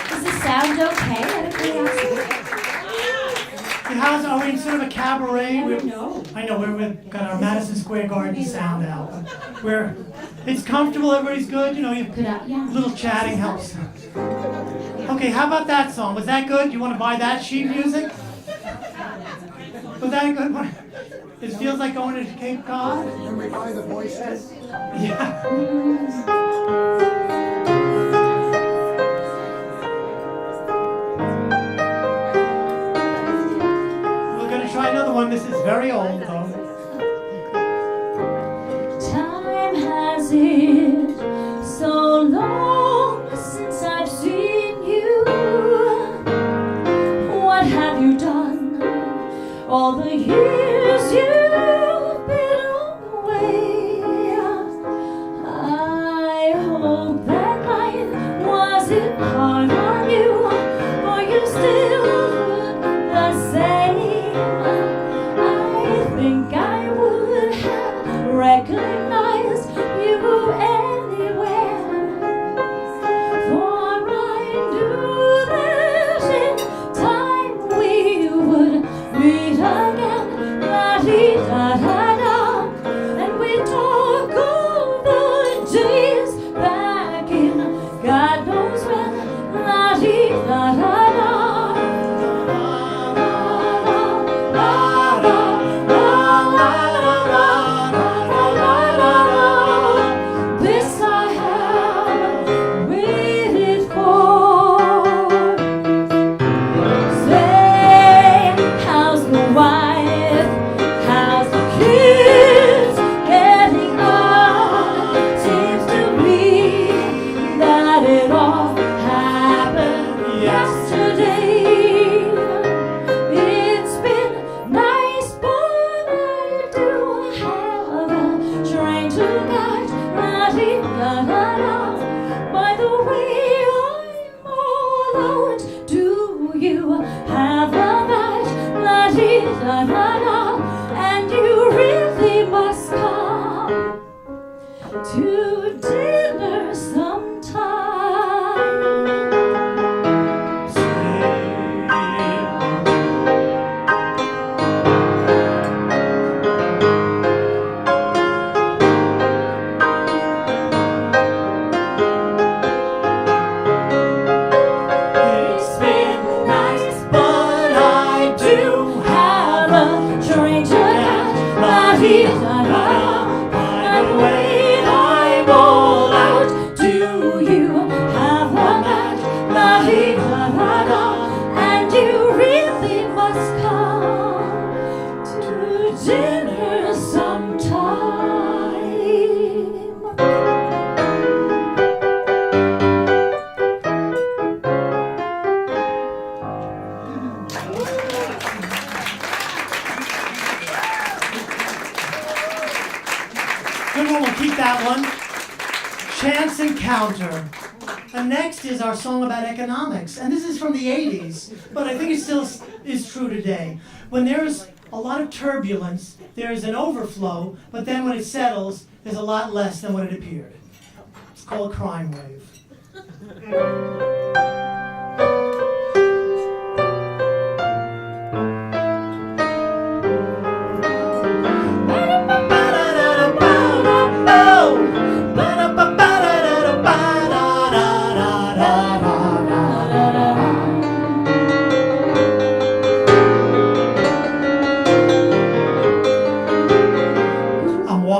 Does this sound okay? Out of curiosity. How's Orin? Sort of a cabaret. I know we've got our Madison Square Garden sound out. Where it's comfortable, everybody's good. You know, Yeah. a little chatting helps. Okay, how about that song? Was that good? You want to buy that sheet music? Was that a good one? It feels like going to Cape Cod. When we buy the voices. Yeah. We're gonna try another one. This is very old though. Time has it so long since I've seen you. What have you done all the years you've been away? I hope that life wasn't hard on you, for you still look the same. I think I would have recognized you anywhere, for I knew that in time we would meet again. La-dee-da-da-da, and we'd talk of the days back in God knows when. La-dee-da-da-da. This I have waited for. Say, how's the wife? How's the kids getting on? Seems to me that it all happened yesterday. It's been nice, but I do have a train to catch. La-dee-da-da-da. By the way, I'm all out. Do you have a match? La-dee-da-da-da. And you really must come to dinner sometime. It's been nice, but I do have a train to catch. La-dee-da-da. By the way, I'm all out. Do you have a match? La-dee-da-da-da. And you really must come to dinner sometime. Good one, we'll keep that one. Chance Encounter. And next is our song about economics. And this is from the 80s, but I think it still is true today. When there's a lot of turbulence, there's an overflow, but then when it settles, there's a lot less than what it appeared. It's called a crime wave.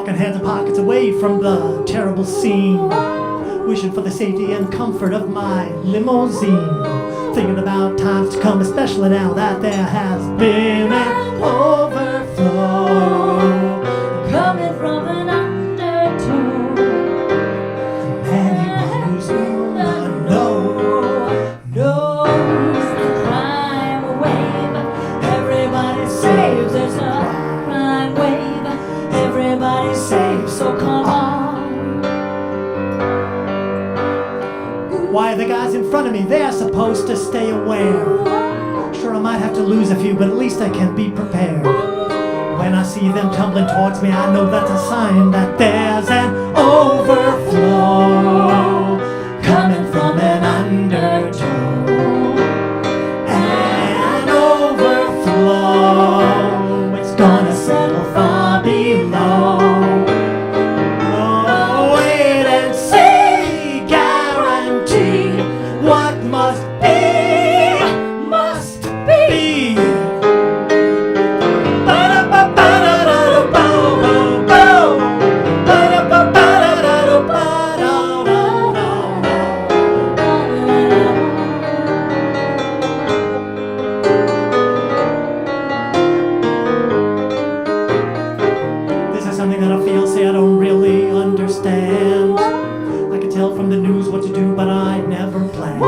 Hands and pockets away from the terrible scene, wishing for the safety and comfort of my limousine, thinking about times to come, especially now that there has been an overflow Coming from an undertow. Anyone who's gonna know Knows the crime wave. Everybody saves. There's a crime wave. Everybody saves. So come on. why the guys in front of me, they're supposed to stay aware. Sure, I might have to lose a few, but at least I can be prepared. When I see them tumbling towards me, I know that's a sign that there's an overflow coming from an undertow. An overflow, it's gonna settle far below. Oh, wait and see, guarantee what must be, must be. This is something that I feel, say I don't really understand. I can tell from the news what to do, but I never plan.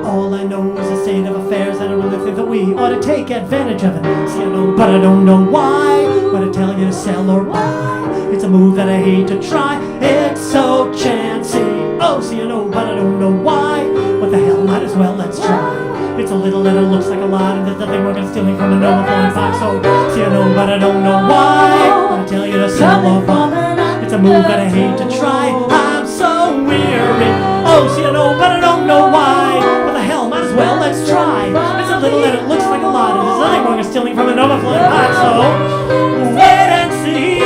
All I know is the state of affairs, and I really think that we ought to take advantage of it. See, I know, but I don't know why. What I tell you to sell or buy, it's a move that I hate to try. It's so chancy. Oh, see, I know, but I don't know why. What the hell, might as well, let's try. It's a little and it looks like a lot, and there's nothing more than stealing from an overflowing pot. So, see, I know, but I don't know why. What I tell you to sell or buy, it's a move that I hate to try. I'm so weary. Oh, see, I know, but I don't know why. What the hell, might as well, let's try. It's a little and it looks like a lot, and there's nothing wrong with stealing from an overflowing pot. So, wait and see.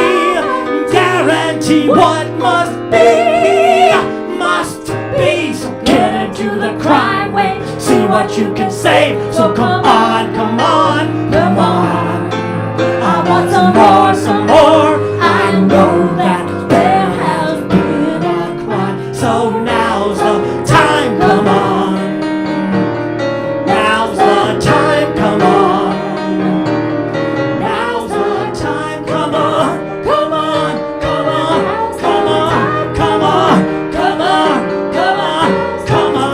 Guarantee what must be, must be. So get into the crime wave. See what you can save. So come on, come on, come on. I want some more, some more. I know that there has been a crime. So now's the time, come on. Now's the time, come on. Now's the time, come on. Come on, come on, come on, come on, come on, come on, come on.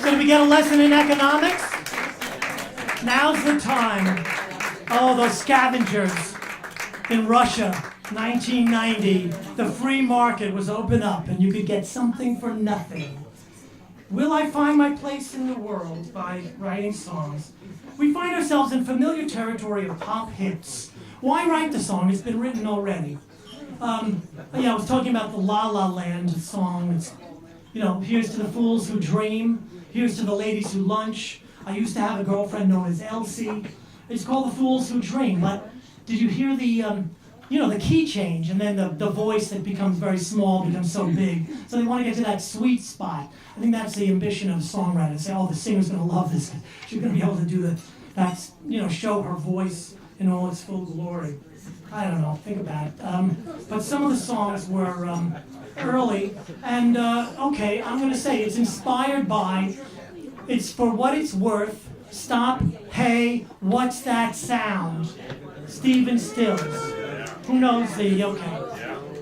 So we get a lesson in economics? Now's the time. Oh, those scavengers in Russia, 1990. The free market was open up and you could get something for nothing. Will I find my place in the world by writing songs? We find ourselves in familiar territory of pop hits. Why write the song? It's been written already. I was talking about the La La Land song. It's, here's to the fools who dream. Here's to the ladies who lunch. I used to have a girlfriend known as Elsie. It's called The Fools Who Dream. But did you hear the key change, and then the voice that becomes very small becomes so big. So they want to get to that sweet spot. I think that's the ambition of a songwriter. Say, oh, the singer's going to love this. She's going to be able to do show her voice in all its full glory. I don't know, think about it. But some of the songs were early, and I'm going to say it's inspired by, it's for what it's worth, stop, hey, what's that sound? Stephen Stills. Who knows okay.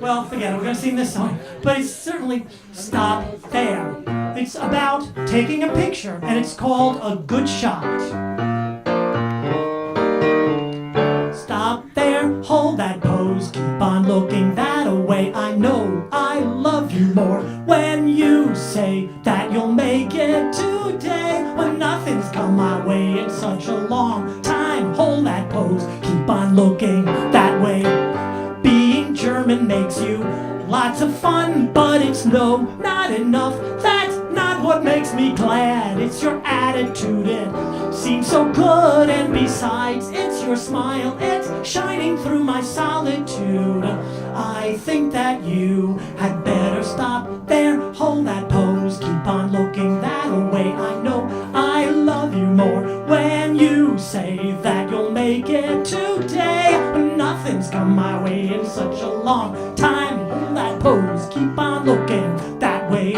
Well, forget it, we're going to sing this song. But it's certainly Stop There. It's about taking a picture, and it's called A Good Shot. Stop there, hold that you more when you say that you'll make it today. When nothing's come my way in such a long time, hold that pose, keep on looking that way. Being German makes you lots of fun, but it's not enough. That's not what makes me glad. It's your attitude, it seems so good, and besides, it's your smile, it's shining through my solitude. I think that you had better stop there, hold that pose, keep on looking that way. I know I love you more when you say that you'll make it today. When nothing's come my way in such a long time, hold that pose, keep on looking that way.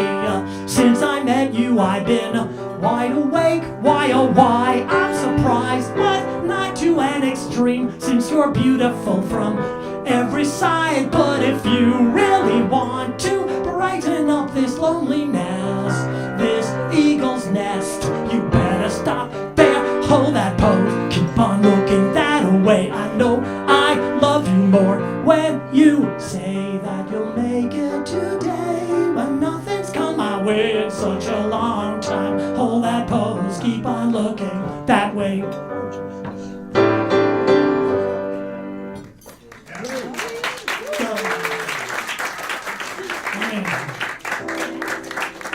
Since I met you, I've been wide awake. Why, oh why, I'm surprised, but not to an extreme, since you're beautiful from every side. But if you really want to brighten up this loneliness, this eagle's nest, you better stop there, hold that pose, keep on looking that way. I know I love you more when you say that you'll make it today. When nothing's come my way in such a long time, hold that pose, keep on looking that way.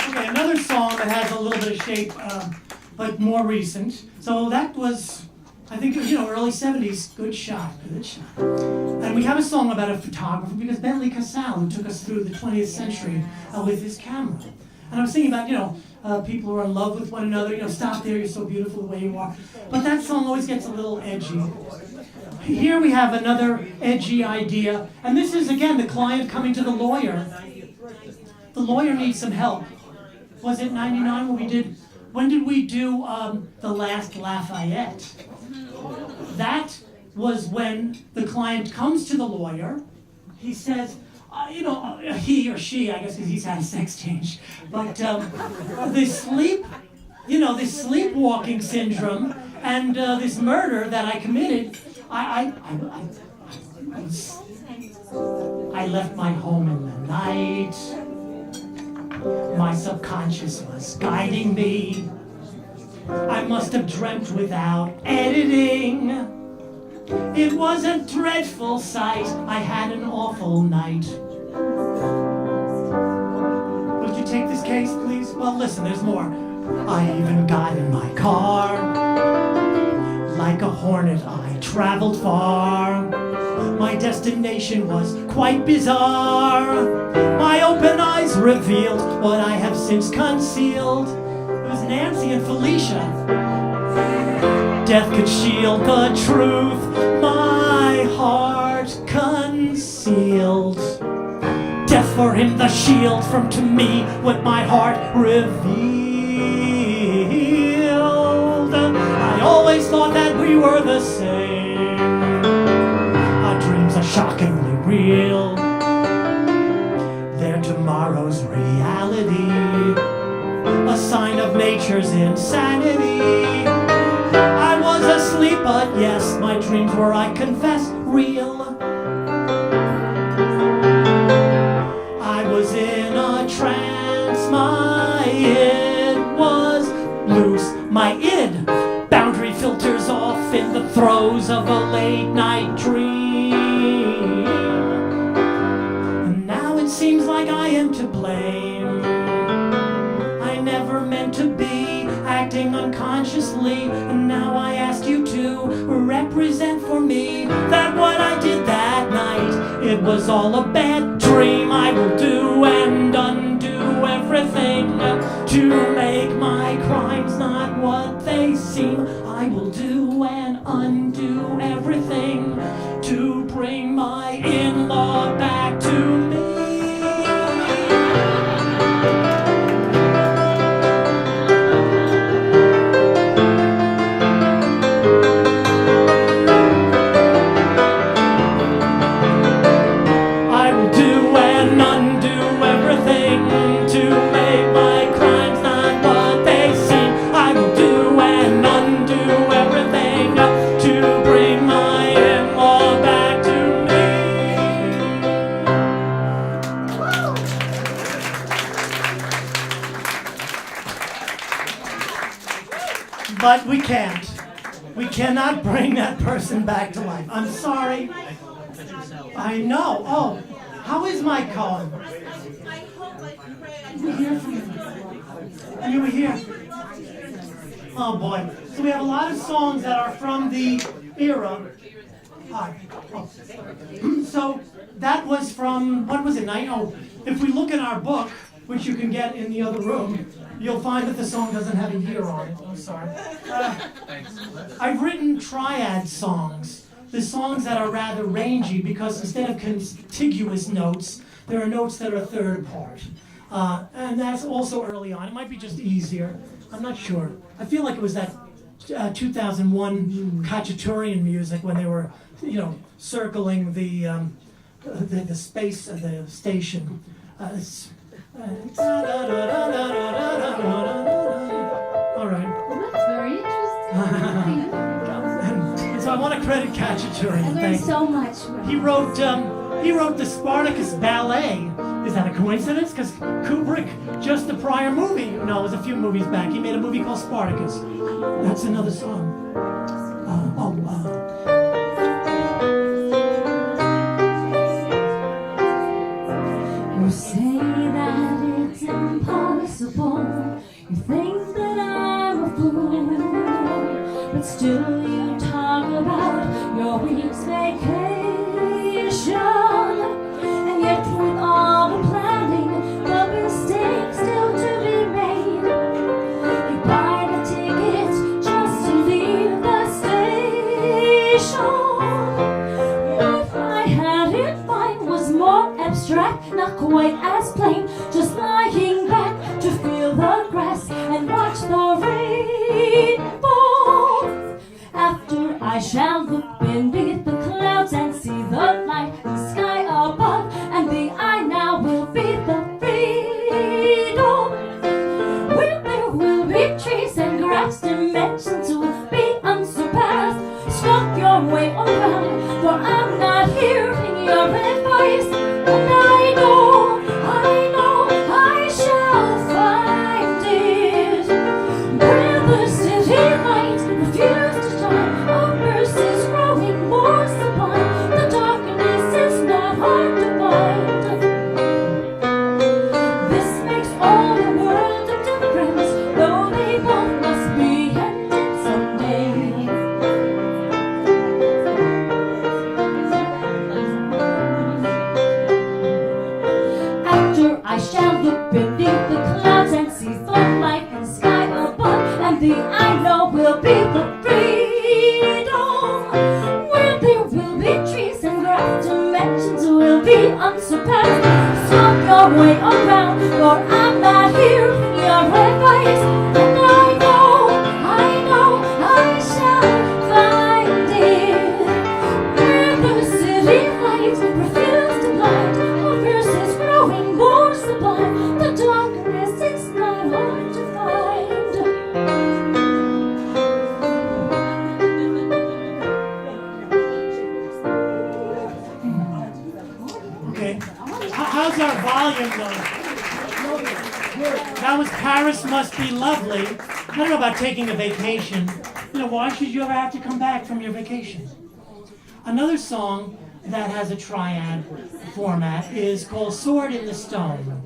Okay, another song that has a little bit of shape, but more recent. So that was, I think, early 70s. Good shot, good shot. And we have a song about a photographer, because Bentley Casale, who took us through the 20th century with his camera. And I was thinking about, people who are in love with one another, stop there, you're so beautiful the way you are. But that song always gets a little edgy. Here we have another edgy idea, and this is, again, the client coming to the lawyer. The lawyer needs some help. Was it 99 when did we do The Last Lafayette? That was when the client comes to the lawyer. He says, he or she, I guess, because he's had a sex change, but this sleepwalking syndrome and this murder that I committed, I left my home in the night. My subconscious was guiding me. I must have dreamt without editing. It was a dreadful sight. I had an awful night. Would you take this case, please? Well, listen, there's more. I even got in my car. Like a hornet, I traveled far. My destination was quite bizarre. My open eyes revealed what I have since concealed. It was Nancy and Felicia. Death could shield the truth my heart concealed. Death for him the shield, from to me what my heart revealed. I always thought that we were the same. Our dreams are shockingly real. They're tomorrow's reality, a sign of nature's insanity. I was asleep, but yes, my dreams were, I confess, real. I was in a trance, my id was loose. My id, boundary filters off in the throes of a late night dream. And now it seems like I am to blame. I never meant to be acting unconsciously, and now I ask you to represent for me that what I did that night, it was all a bad dream. I will do and undo everything to make my crimes not what they seem. I will do and undo everything to bring my in-law back to me. But we can't. We cannot bring that person back to life. I'm sorry. I know. Oh, how is my call? We hear from you. You were here. Oh boy. So we have a lot of songs that are from the era. Hi. Oh. So that was from, what was it, if we look in our book, which you can get in the other room, you'll find that the song doesn't have a year on it. I'm sorry. I've written triad songs, the songs that are rather rangy because instead of contiguous notes, there are notes that are third part. And that's also early on. It might be just easier. I'm not sure. I feel like it was that 2001 Khachaturian music when they were, circling the space of the station. All right. Well, that's very interesting. And so I want to credit Khachaturian. I learned Thank so much. He wrote the Spartacus ballet. Is that a coincidence? Because Kubrick, just the prior movie, it was a few movies back, he made a movie called Spartacus. That's another song. You say that it's impossible. You think that I'm a fool. But still you talk about your week's vacation. And yet with all the planning, the mistakes still to be made. You buy the tickets just to leave the station. What I had in mind was more abstract, not quite as plain. Just lying back to feel the grass and watch the rainbow. After I shall look beneath the clouds and see the light in the sky above, and the I now will be the freedom. Where there will be trees and grass, dimensions will be unsurpassed. Stalk your way around, for I'm not hearing your advice. And I know I shall find it. Where the city lights refuse to shine, our verse is growing more sublime. The darkness is not hard to find. This makes all the world of difference, though they both must be ended someday. After I shall look beneath the clouds and see the light in the sky above, and the I know will be the freedom. Where there will be trees and grass, dimensions will be unsurpassed. Stop your way around, for I'm not hearing your advice. And I know I shall find it. Where the city lights refuse to light, our verse is growing more sublime. The darkness is not hard to find. Okay. How's our volume though? That was Paris Must Be Lovely. I don't know about taking a vacation. Why should you ever have to come back from your vacation? Another song that has a triad format is called Sword in the Stone.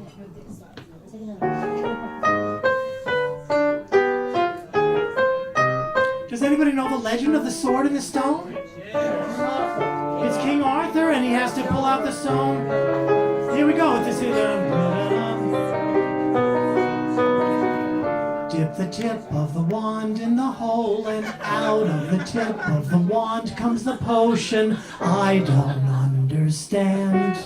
Does anybody know the legend of the Sword in the Stone? It's King Arthur and he has to pull out the stone. Here we go with this. Dip the tip of the wand in the hole, and out of the tip of the wand comes the potion. I don't understand.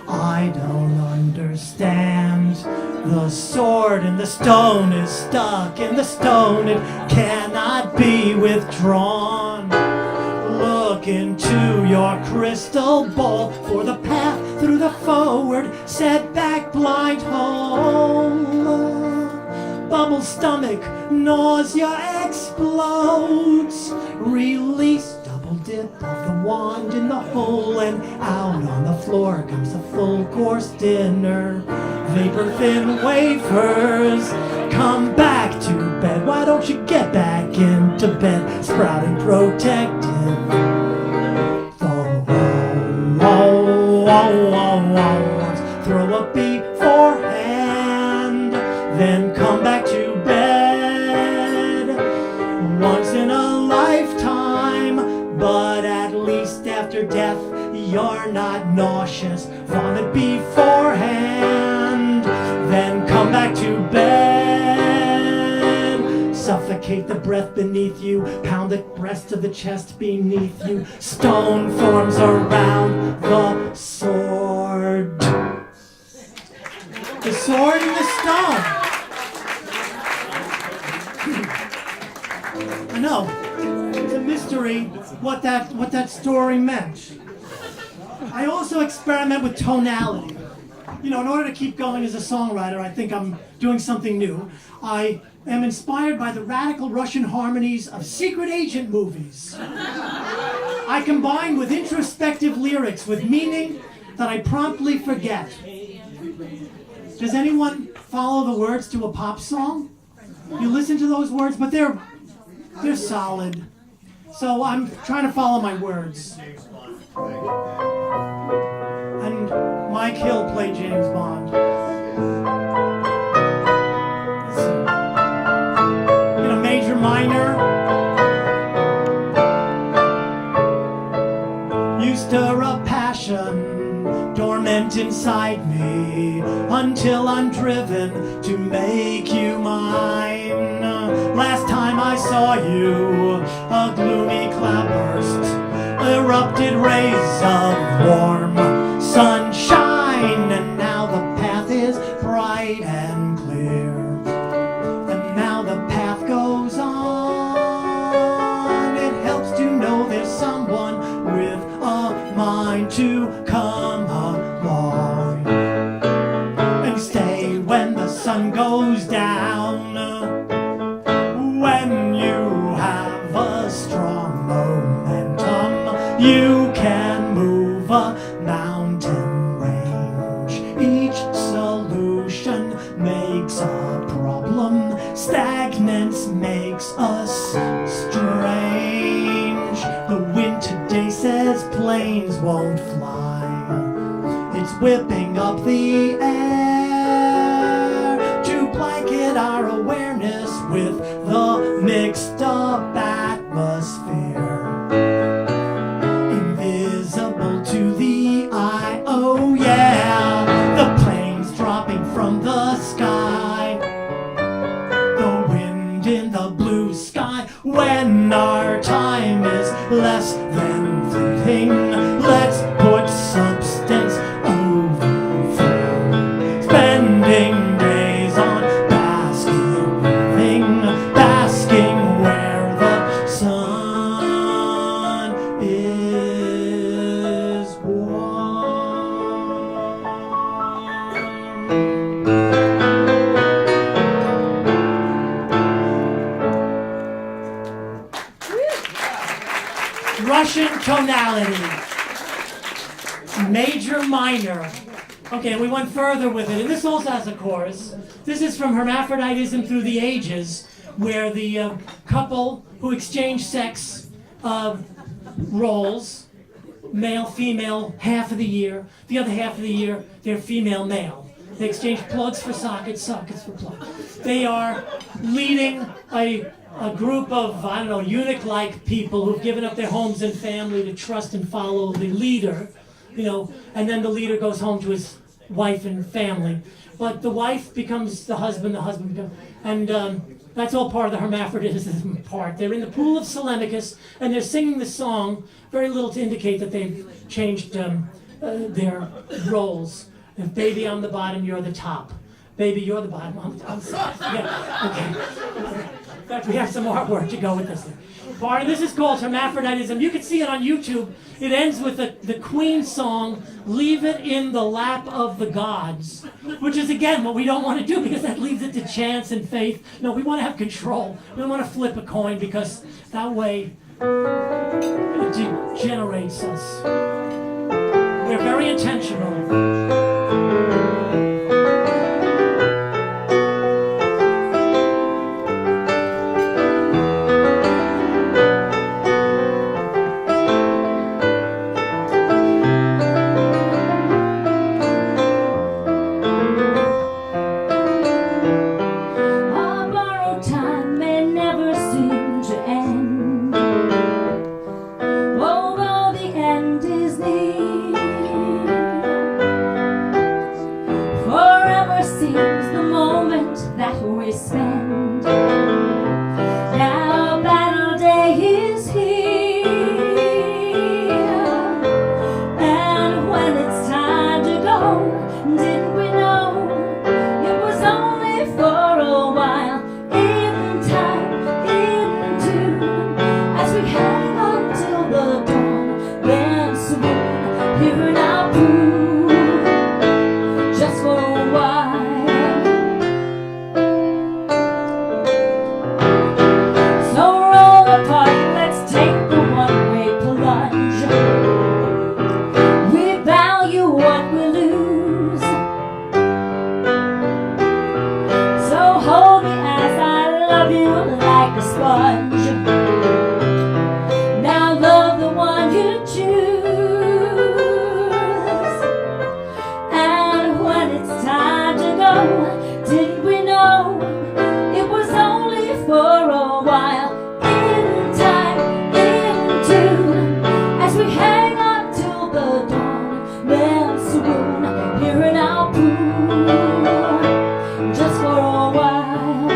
I don't understand. The sword in the stone is stuck in the stone. It cannot be withdrawn. Look into your crystal ball for the path through the forward setback blind hole. Bubble stomach, nausea explodes. Release, double dip of the wand in the hole, and out on the floor comes a full course dinner. vapor-thin wafers. Come back to bed, why don't you get back into bed? Sprouting protective. Throw up beforehand, then come back to bed. Once in a lifetime, but at least after death, you're not nauseous. Vomit beforehand, then come back to bed. Suffocate the breath beneath you, pound the rest of the chest beneath you. Stone forms around the sword. The sword and the stone. I know. It's a mystery what that story meant. I also experiment with tonality. You know, in order to keep going as a songwriter, I think I'm doing something new. I am inspired by the radical Russian harmonies of secret agent movies. I combine with introspective lyrics with meaning that I promptly forget. Does anyone follow the words to a pop song? You listen to those words, but they're solid. So I'm trying to follow my words. And Mike Hill played James Bond. In a major minor. You stir up passion dormant inside me until I'm driven to make you mine. Last time I saw you, a gloomy cloudburst erupted rays of warm sunshine, and now the path is bright and clear, and now the path goes on. It helps to know there's someone with a mind to come along and stay when the sun goes down. When you have a strong momentum, you can move a mountain range. Each solution makes a problem. Stagnance makes us strange. The wind today says planes won't fly. It's whipping up the air to blanket our awareness with the mixed up atmosphere. Invisible to the eye, oh yeah. The planes dropping from the sky. The wind in the blue sky. When our time is less than fleeting, let's put substance over form. Spending days on basking, basking where the sun is warm. Russian tonality. Major minor. Okay, we went further with it, and this also has a chorus. This is from Hermaphroditism Through the Ages, where the couple who exchange sex roles, male, female, half of the year. The other half of the year, they're female, male. They exchange plugs for sockets, sockets for plugs. They are leading a group of, I don't know, eunuch-like people who've given up their homes and family to trust and follow the leader, you know, and then the leader goes home to his wife and family. But the wife becomes the husband becomes, and that's all part of the hermaphroditism part. They're in the pool of Selenicus, and they're singing the song, very little to indicate that they've changed their roles. If baby, I'm the bottom, you're the top. Baby, you're the bottom, I'm sorry. Yeah, okay. In fact, we have some artwork to go with this. Part of this is called Hermaphroditism. You can see it on YouTube. It ends with the Queen song, Leave It in the Lap of the Gods, which is, again, what we don't want to do because that leaves it to chance and faith. No, we want to have control. We don't want to flip a coin because that way it degenerates us. We're very intentional. that we spend. Now battle day is here, and when it's time to go, didn't we know it was only for a while? In time, in tune, as we hang on till the dawn, then swoon, here in our pool, just for a while. So roll apart, let's take the one-way plunge. We value what we lose, so hold me as I love you like a sponge. Now love the one you choose, and when it's time to go, didn't we know it was only for a while? In time, in tune, as we hang on till the dawn, then swoon, here in our pool, just for a while.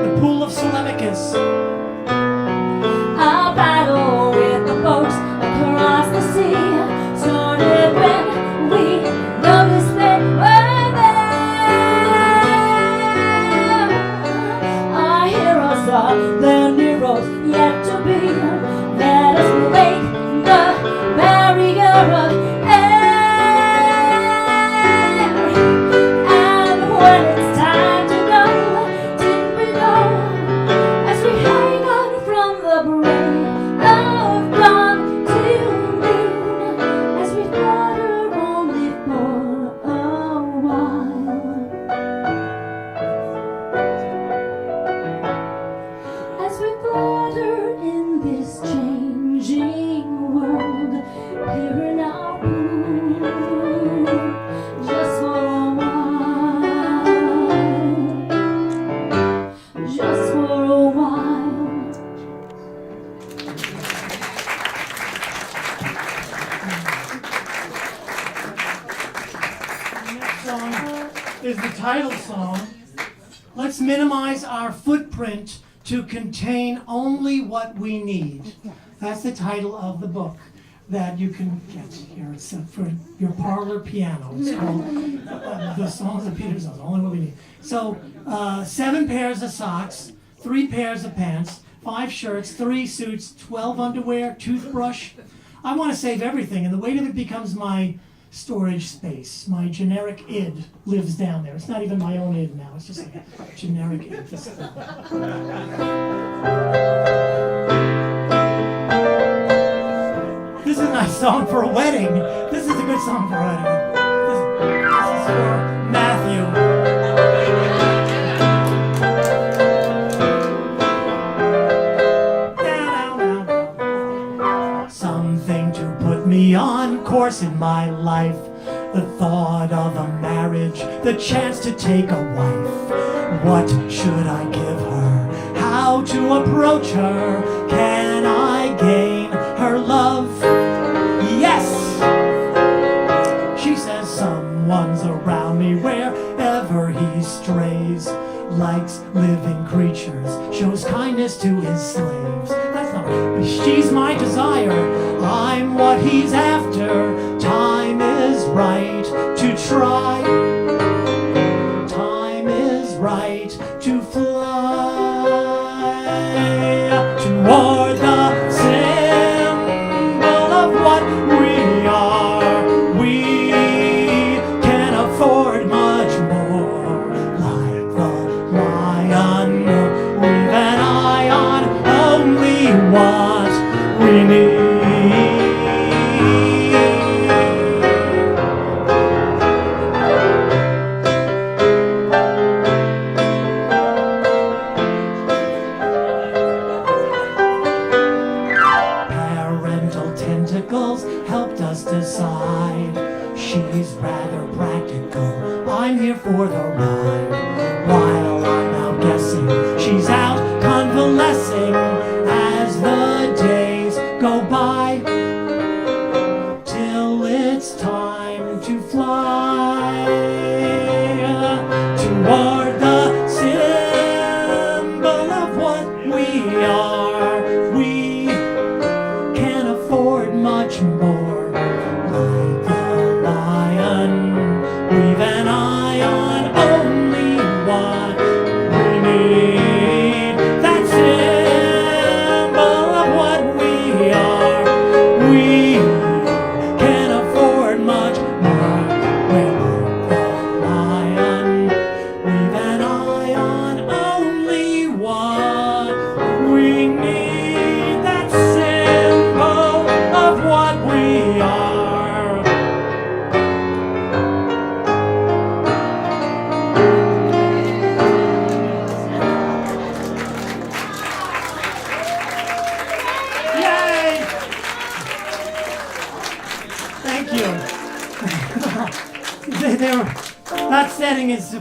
The pool of Telemachus. Our battle with the boats across the sea started when we noticed they were there. Our heroes are the heroes yet to be. Let us break the barrier of air. And when it's time to go, didn't we know, as we hang on from the break of dawn till noon, as we flutter only for a while, as we flutter in this changing world, here in our pool, just for a while, just for a while. The next song is the title song. Let's minimize our footprint to contain only what we need. That's the title of the book that you can get here. It's for your parlor piano. It's called The Songs of Peter Dizozza, only what we need. So 7 pairs of socks, 3 pairs of pants, 5 shirts, 3 suits, 12 underwear, toothbrush. I want to save everything, and the weight of it becomes my storage space. My generic id lives down there. It's not even my own id now. It's just like a generic id. This is a nice song for a wedding. This is a good song for a wedding. This is for Matthew. Something to put me on course in my life. The thought of a marriage, the chance to take a wife. What should I give her? How to approach her? Can I gain her love? Yes! She says someone's around me wherever he strays. Likes living creatures, shows kindness to his slaves. That's not right. She's my desire, I'm what he's after. Time is right to try. Time is right to fly toward the symbol of what we are. We can afford much more. Like the lion, we've an eye on only what we need. Parental tentacles helped us decide. She's rather practical, I'm here for the ride. While I'm out guessing, she's out convalescing as the days go by, till it's time to fly toward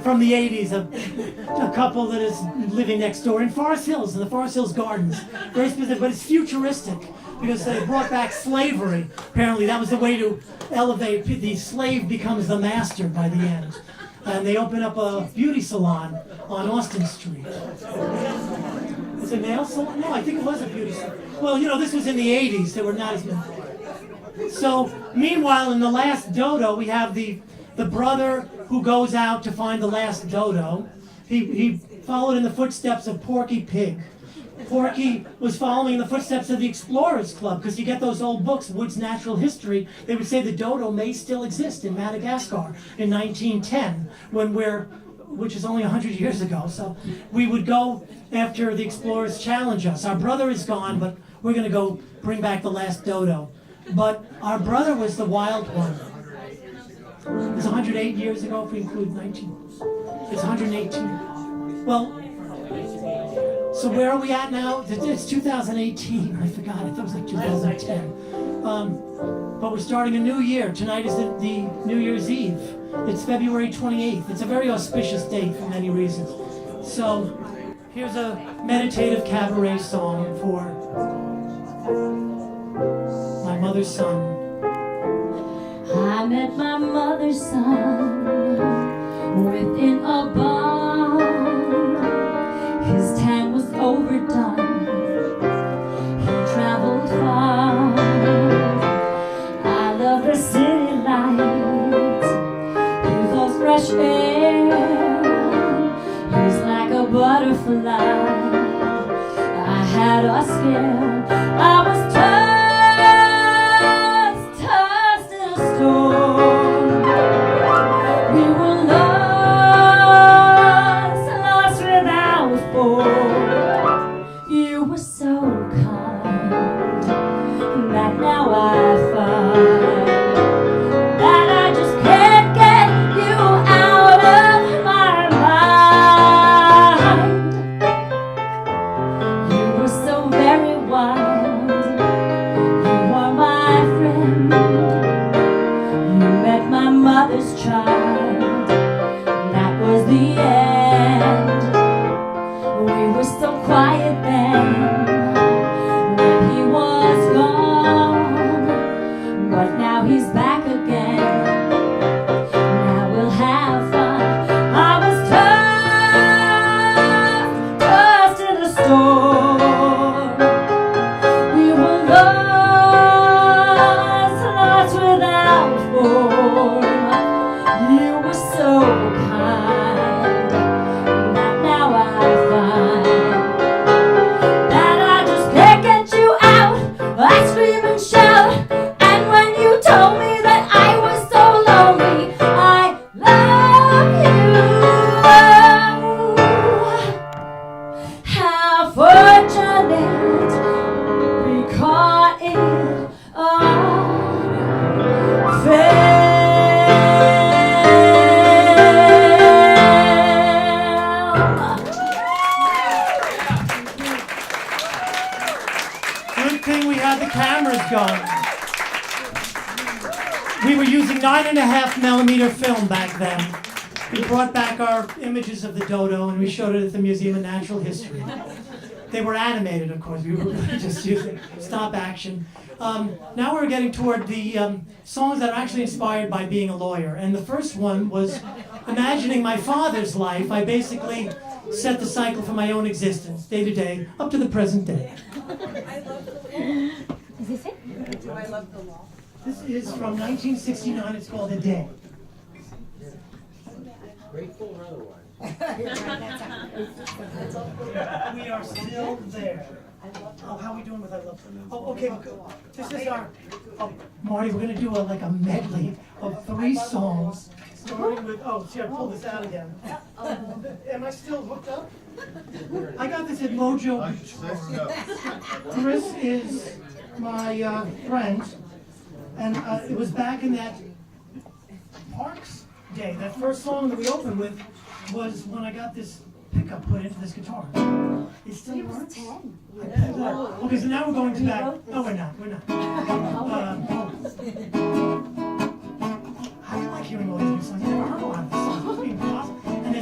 from the 80s, a couple that is living next door in Forest Hills, in the Forest Hills Gardens. Very specific, but it's futuristic because they brought back slavery. Apparently that was the way to elevate, the slave becomes the master by the end. And they open up a beauty salon on Austin Street. Is it a nail salon? No, I think it was a beauty salon. Well, you know, this was in the 80s. There were not as many. So, meanwhile, in the last dodo, we have the brother who goes out to find the last dodo. He followed in the footsteps of Porky Pig. Porky was following in the footsteps of the Explorers Club, because you get those old books, Wood's Natural History, they would say the dodo may still exist in Madagascar in 1910, which is only 100 years ago. So we would go after the explorers challenge us. Our brother is gone, but we're going to go bring back the last dodo. But our brother was the wild one. It was 108 years ago if we include 19. It's 118. Well, so where are we at now? It's 2018. I forgot. I thought it was like 2010. But we're starting a new year. Tonight is the New Year's Eve. It's February 28th. It's a very auspicious date for many reasons. So here's a meditative cabaret song for my mother's son. I met my mother's son within a barn. His tan was overdone. He traveled far. I love the city lights. He loves fresh air. He's like a butterfly. I had a scare. I was tossed in a storm. We were lost without form. You were so kind that now I find that I just can't get you out of my mind. You were so very wild. You were my friend. You met my mother's child. That was the end. We were so quiet then when he was gone, but now he's back again. Now we'll have fun. I was tossed in a storm. We were lost without form. You were so kind that now I find that I just can't get you out. I scream and shout, and when you told me that I was so lonely, I love you. How fortunate we caught it on film. Good thing we had the cameras going. We were using 9.5mm film back then. We brought back our images of the dodo and we showed it at the Museum of Natural History. They were animated, of course. We were just using stop action. Now we're getting toward the songs that are actually inspired by being a lawyer. And the first one was imagining my father's life. I basically set the cycle for my own existence, day to day, up to the present day. Is this it? Do I love the law? This is from 1969. It's called A Day. We are still there. Oh, how are we doing with I Love? Oh, okay. This is our. Oh, Marty, we're gonna do like a medley of 3 songs, starting with. Oh, see, I pulled this out again. Am I still hooked up? I got this at Mojo. Chris is my friend, and it was back in that Parks day. That first song that we opened with was when I got this pickup put into this guitar. It still works? Okay, so now we're going to back. No, we're not. How do you like hearing all these new songs? I've never heard a lot of these songs. It's being awesome. And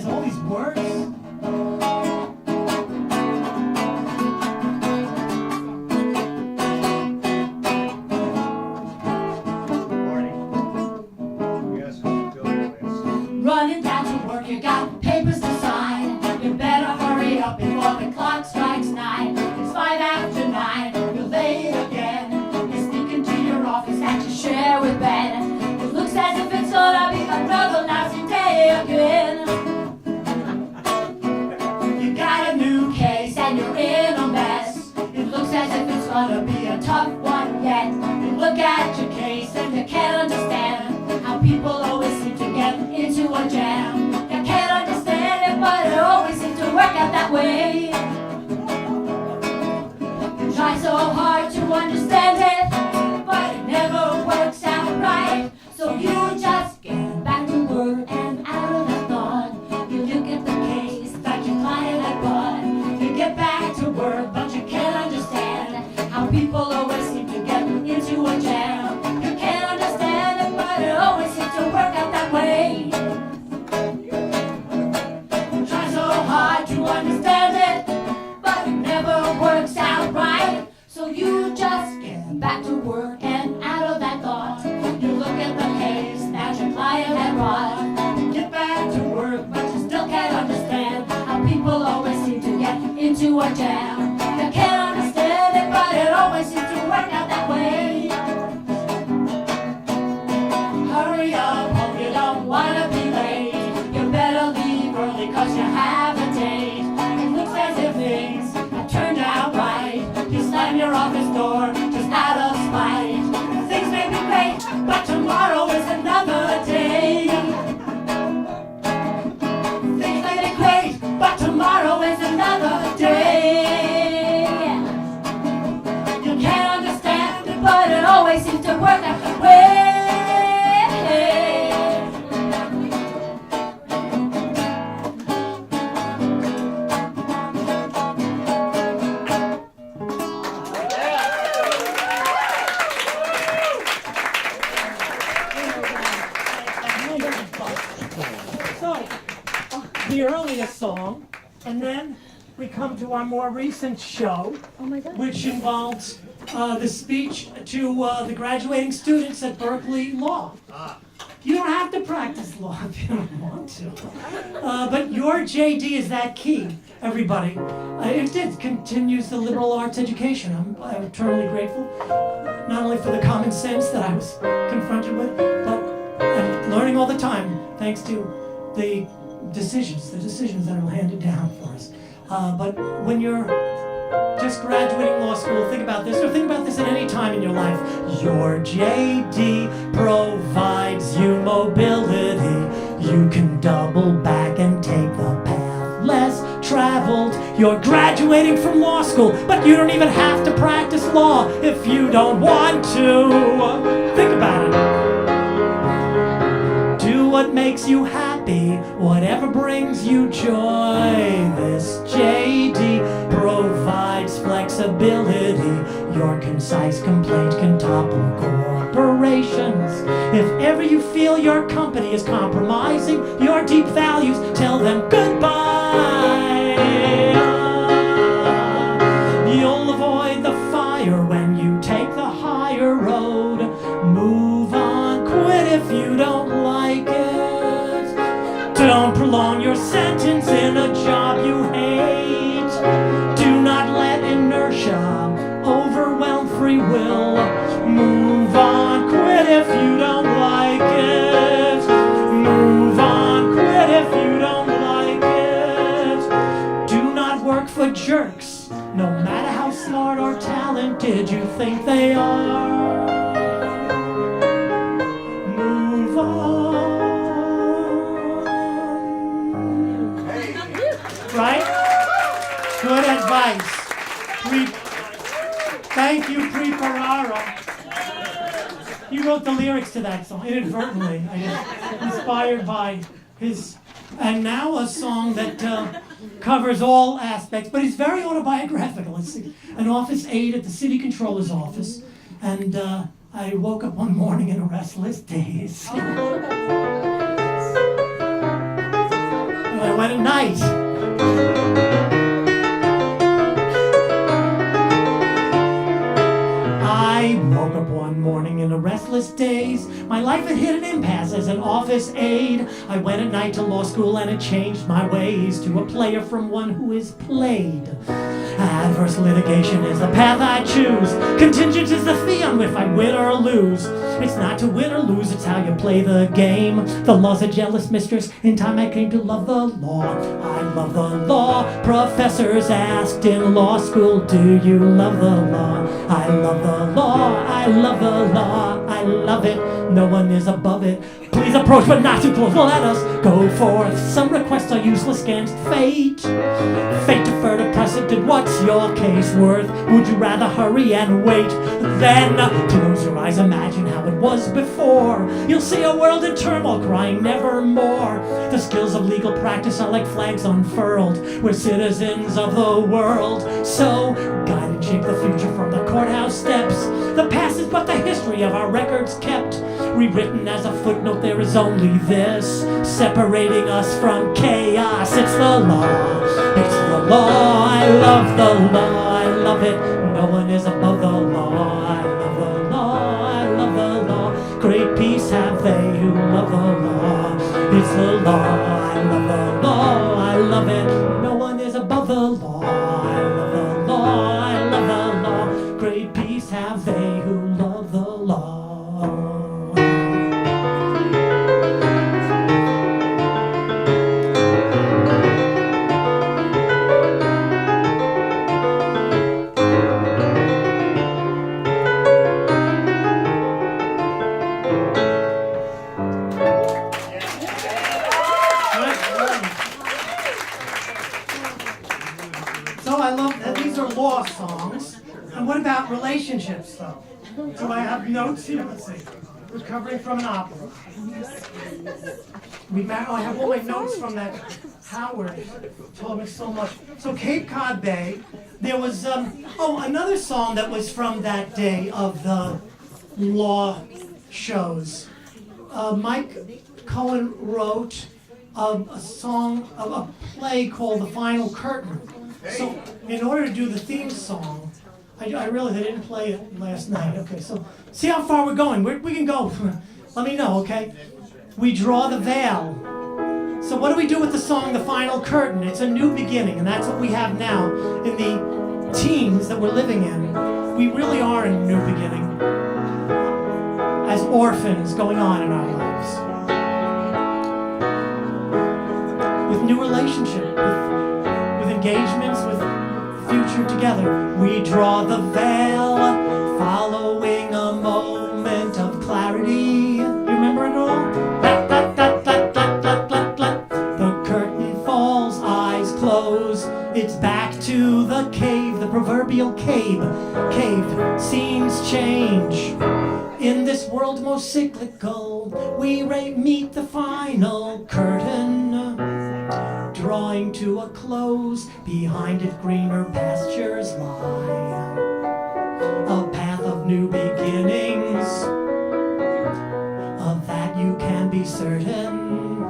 work, you got papers to sign. You better hurry up before the clock strikes 9. It's 5 after 9, you're late again. You sneak into your office that you share with Ben. It looks as if it's gonna be another lousy day again. You got a new case and you're in a mess. It looks as if it's gonna be a tough one yet. You look at your case and you can't understand how people always seem to get into a jam. You can't understand it, but it always seems to work out that way. You try so hard to understand it, but it never works out right. So you just get back to work and out of that thought. You look at the case that your client had bought. You get back to work, but you can't understand how people always seem to get into a jam. You can't understand it, but it always seems to work out that way. You try so hard to understand it, but it never works out right. So you just get back to work and out of that thought. You look at the case that your client had brought. You get back to work, but you still can't understand how people always seem to get into a jam. You can't understand it, but it always seems to work out that way. Hurry up, hope you don't wanna be late. You better leave early cause you have a date. It looks as if things have turned out right. You slam your office door just out of spite. Things may be great, but tomorrow is another day. Things may be great, but tomorrow is another day. You can't understand it, but it always seems to work that way. So, the earliest song, and then we come to our more recent show, which involves the speech to the graduating students at Berkeley Law. You don't have to practice law if you don't want to. But your JD is that key, everybody. It continues the liberal arts education. I'm eternally grateful, not only for the common sense that I was confronted with, but I'm learning all the time, thanks to the decisions that are handed down for us. But when you're just graduating law school, think about this, or think about this at any time in your life. Your JD provides you mobility. You can double back and take the path less traveled. You're graduating from law school, but you don't even have to practice law if you don't want to. Think about it. Do what makes you happy, whatever brings you joy. This JD provides flexibility. Your concise complaint can topple corporations. If ever you feel your company is compromising your deep values, tell them goodbye. You'll avoid the fire when you take the higher road. Move on, quit if you don't like it. Don't prolong your sentence in a job you hate. Do not let inertia overwhelm free will. Move on, quit if you don't like it. Move on, quit if you don't like it. Do not work for jerks, no matter how smart or talented you think they are. Move on. Right? Good advice. Thank you, Pre Ferrara. He wrote the lyrics to that song inadvertently. I guess, inspired by his, and now a song that covers all aspects, but he's very autobiographical. It's an office aide at the city controller's office, and I woke up one morning in a restless daze. And I went at night. I woke up one morning in a restless daze. My My life had hit an impasse as an office aide. I went at night to law school and it changed my ways to a player from one who is played. Adverse litigation is the path I choose. Contingent is the fee on if I win or lose. It's not to win or lose, it's how you play the game. The law's a jealous mistress. In time I came to love the law. I love the law. Professors asked in law school, do you love the law? I love the law. I love the law. I love it. No one is above it. Please approach but not too close. Let us go forth. Some requests are useless against fate. Fate deferred a precedent. What's your case worth? Would you rather hurry and wait? Then close your eyes, imagine how it was before. You'll see a world in turmoil crying nevermore. The skills of legal practice are like flags unfurled. We're citizens of the world. So guide and shape the future from the courthouse steps. The past is but the history of our records kept. Rewritten as a footnote, there is only this, separating us from chaos. It's the law. It's the law. I love the law. I love it. No one is above the law. I love the law. I love the law. Great peace have they who love the law. It's the law. I love the law. I love it. No one is above the law. I love the law. I love the law. Great peace have they who love the law. So I love that these are law songs. And what about relationships, though? So I have notes here. Let's see. Recovering from an opera. I have all my notes from that. Howard told me so much. So Cape Cod Bay. There was another song that was from that day of the law shows. Mike Cohen wrote a song of a play called The Final Curtain. So in order to do the theme song, I realized I didn't play it last night. Okay, so see how far we're going. We can go. Let me know, okay? We draw the veil. So what do we do with the song The Final Curtain? It's a new beginning, and that's what we have now in the teens that we're living in. We really are in a new beginning as orphans going on in our lives. With new relationship, with engagements, with future together. We draw the veil, following a moment of clarity. You remember it all? The curtain falls, eyes close. It's back to the cave, the proverbial cave. Scenes change. In this world most cyclical, we meet the final curtain. Drawing to a close, behind it greener pastures lie. A path of new beginnings, of that you can be certain.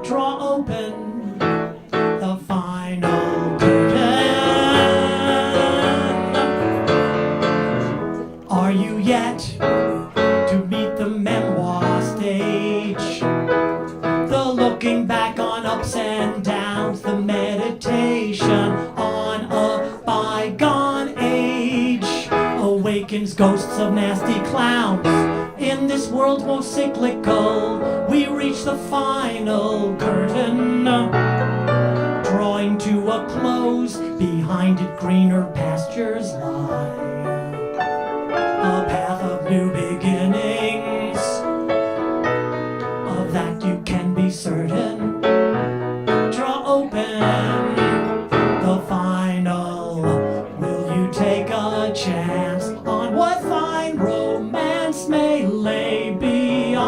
Draw open the final curtain. Are you yet to meet the memoir stage? The looking back on ups and downs, the meditation on a bygone age, awakens ghosts of nasty clowns. In this world most cyclical, we reach the final curtain. Drawing to a close, behind it greener pastures lie. A path of new beginnings, of that you can be certain. Draw open the final. Will you take a chance on what fine romance may lay beyond?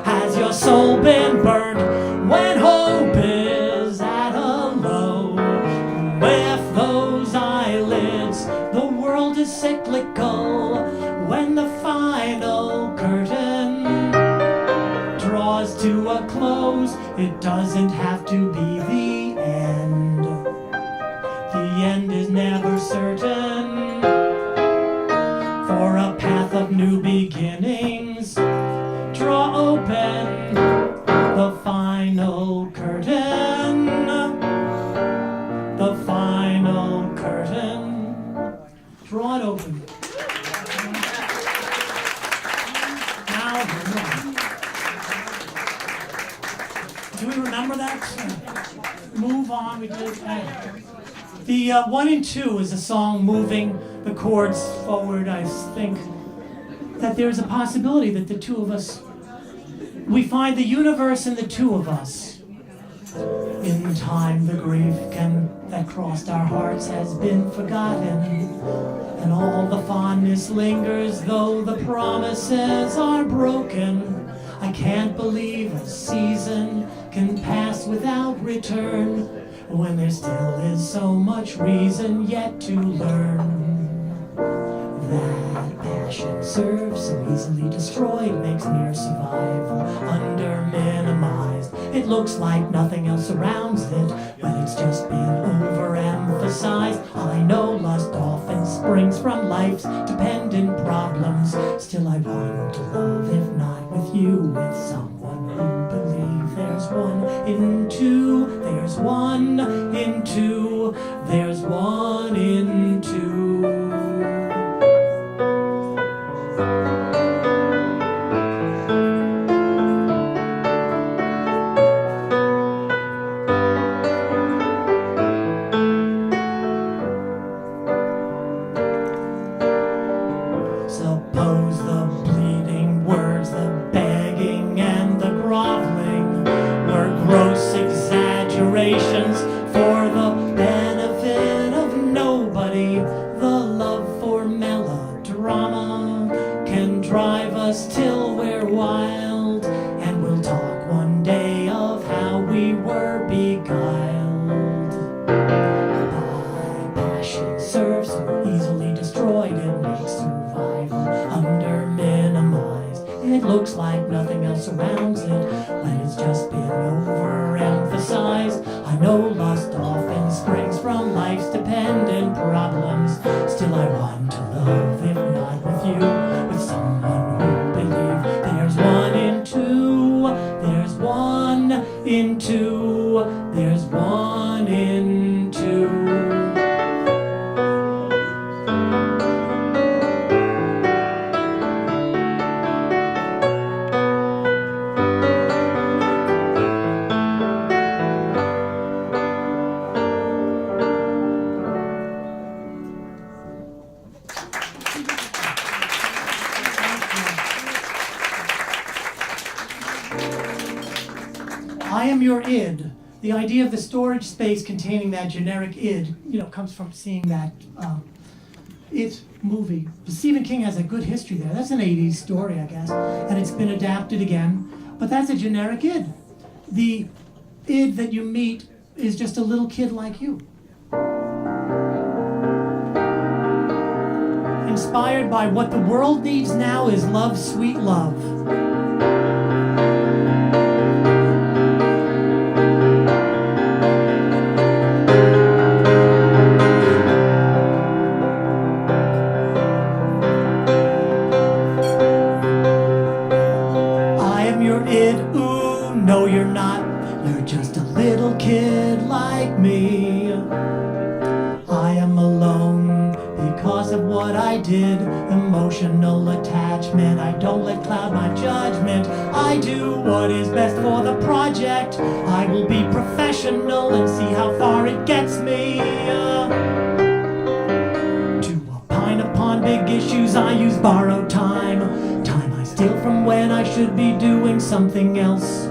Has your soul been burned when hope is at a low? With those eyelids, the world is cyclical. When the final curtain draws to a close, it doesn't have to be the end. The end is never certain. For a path of new beginnings, Do we remember that? Move on. We did. The 1 and 2 is a song moving the chords forward. I think that there's a possibility that the two of us, we find the universe in the two of us. In time, the grief that crossed our hearts has been forgotten, and all the fondness lingers, though the promises are broken. I can't believe a season can pass without return, when there still is so much reason yet to learn. That passion serves so easily destroyed, makes mere survival under minimized. It looks like nothing else surrounds it, but it's just been overemphasized. I know lust often springs from life's dependent problems. Still I want to love, if not with you, with someone who believes there's one in two, there's one in two, there's one in two. Suppose the bleeding words, the begging and the groveling were gross exaggerations for the benefit of nobody. The love for melodrama can drive us till we're wild, and we'll talk one day of how we were beguiled by passion serves so easily destroyed. It makes survival under minimized. It looks like nothing else surrounds it, when it's just been overemphasized. I know lust often springs from life's dependent problems. Still I want to love, if not with you, with someone who believes there's one in two, there's one in two, there's one in two. I am your id. The idea of the storage space containing that generic id, comes from seeing that It movie. Stephen King has a good history there. That's an 80s story, I guess, and it's been adapted again. But that's a generic id. The id that you meet is just a little kid like you. Inspired by what the world needs now is love, sweet love. No, you're not. You're just a little kid like me. I am alone because of what I did. Emotional attachment. I don't let cloud my judgment. I do what is best for the project. I will be professional and see how far it gets me. To opine upon big issues, I use borrowed time. Time I steal from when I should be doing something else.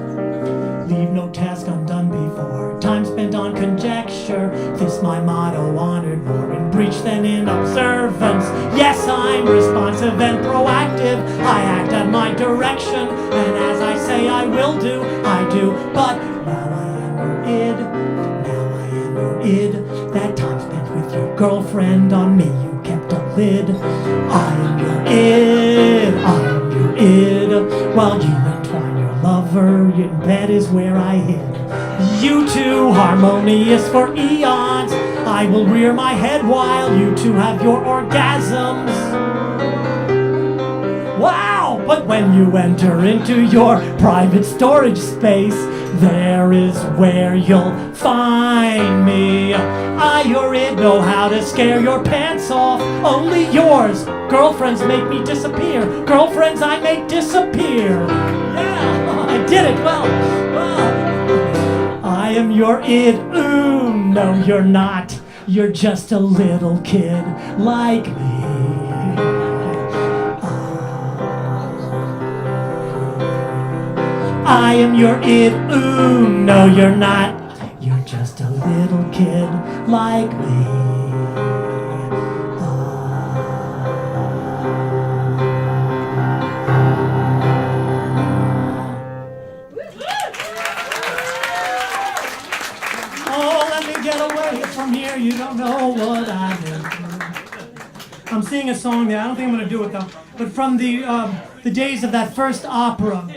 Leave no task undone before. Time spent on conjecture. This my motto, honored more in breach than in observance. Yes, I'm responsive and proactive. I act at my direction, and as I say I will do, I do. But now I am your id. Now I am your id. That time spent with your girlfriend, on me you kept a lid. I am your id. I am your id. While you entwine your lover, in bed is where I hid. You two, harmonious for eons. I will rear my head while you two have your orgasms. Wow! But when you enter into your private storage space, there is where you'll find me. I, your id, know how to scare your pants off. Only yours. Girlfriends make me disappear. Girlfriends I make disappear. Yeah, I did it. Well. am your id. Ooh, no, you're not. You're just a little kid like me. I am your id. Ooh, no, you're not. You're just a little kid like me. Oh, let me get away from here. You don't know what I'm in. I'm singing a song there. I don't think I'm going to do it though. But from the days of that first opera,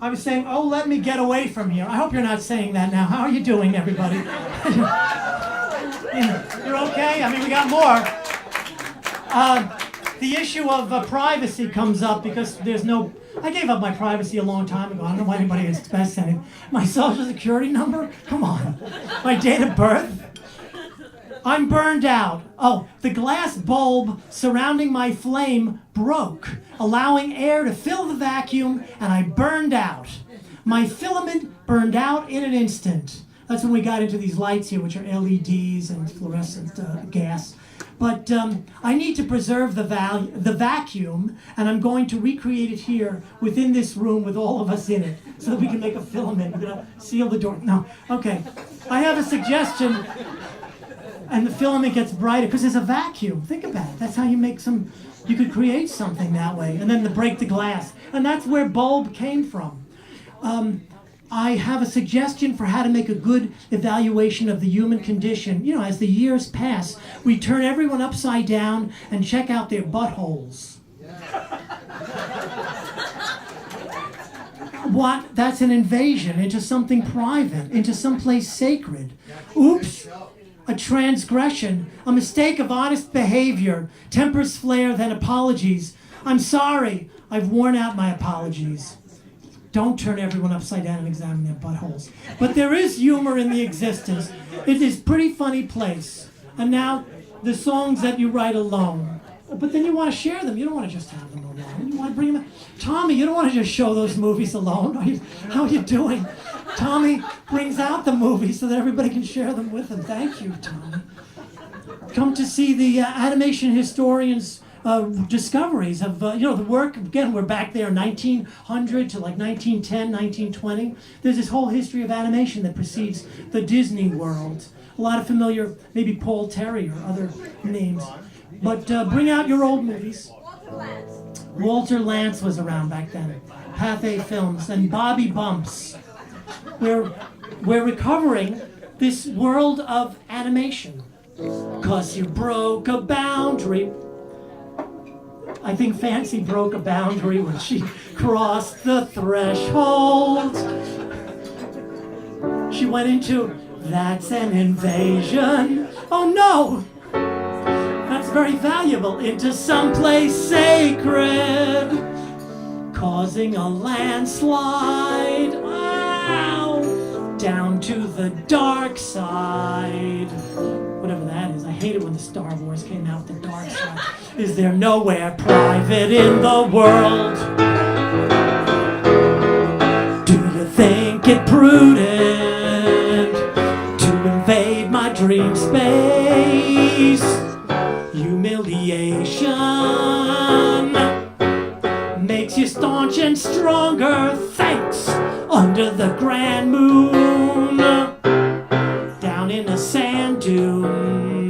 I was saying, oh, let me get away from here. I hope you're not saying that now. How are you doing, everybody? You're okay? I mean, we got more. The issue of privacy comes up because there's no... I gave up my privacy a long time ago. I don't know why anybody expects anything. My social security number? Come on. My date of birth? I'm burned out. Oh, the glass bulb surrounding my flame broke, allowing air to fill the vacuum, and I burned out. My filament burned out in an instant. That's when we got into these lights here, which are LEDs and fluorescent gas. But I need to preserve the vacuum, and I'm going to recreate it here within this room with all of us in it, so that we can make a filament. We're gonna seal the door. No, okay. I have a suggestion. And the filament gets brighter because there's a vacuum. Think about it. That's how you make some, you could create something that way. And then to break the glass. And that's where bulb came from. I have a suggestion for how to make a good evaluation of the human condition. You know, as the years pass, we turn everyone upside down and check out their buttholes. What? That's an invasion into something private, into someplace sacred. Oops. A transgression, a mistake of honest behavior, tempers flare, then apologies. I'm sorry, I've worn out my apologies. Don't turn everyone upside down and examine their buttholes. But there is humor in the existence. It is a pretty funny place. And now, the songs that you write alone. But then you want to share them. You don't want to just have them alone. You want to bring them in. Tommy, you don't want to just show those movies alone. How are you doing? Tommy brings out the movies so that everybody can share them with him. Thank you, Tommy. Come to see the animation historians' discoveries of, the work. Again, we're back there 1900 to like 1910, 1920. There's this whole history of animation that precedes the Disney world. A lot of familiar, maybe Paul Terry or other names. But bring out your old movies. Walter Lantz was around back then. Pathé Films and Bobby Bumps. We're recovering this world of animation. 'Cause you broke a boundary. I think Fancy broke a boundary when she crossed the threshold. She went into, that's an invasion. Oh no! That's very valuable. Into someplace sacred. Causing a landslide. Ow! Down to the dark side. Whatever that is. I hate it when the Star Wars came out, the dark side. Is there nowhere private in the world? Do you think it prudent to invade my dream space? Humiliation makes you staunch and stronger. Thanks. Under the grand moon, down in a sand dune,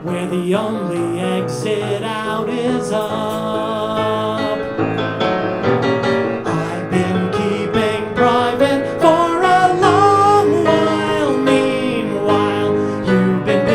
where the only exit out is up. I've been keeping private for a long while. Meanwhile, you've been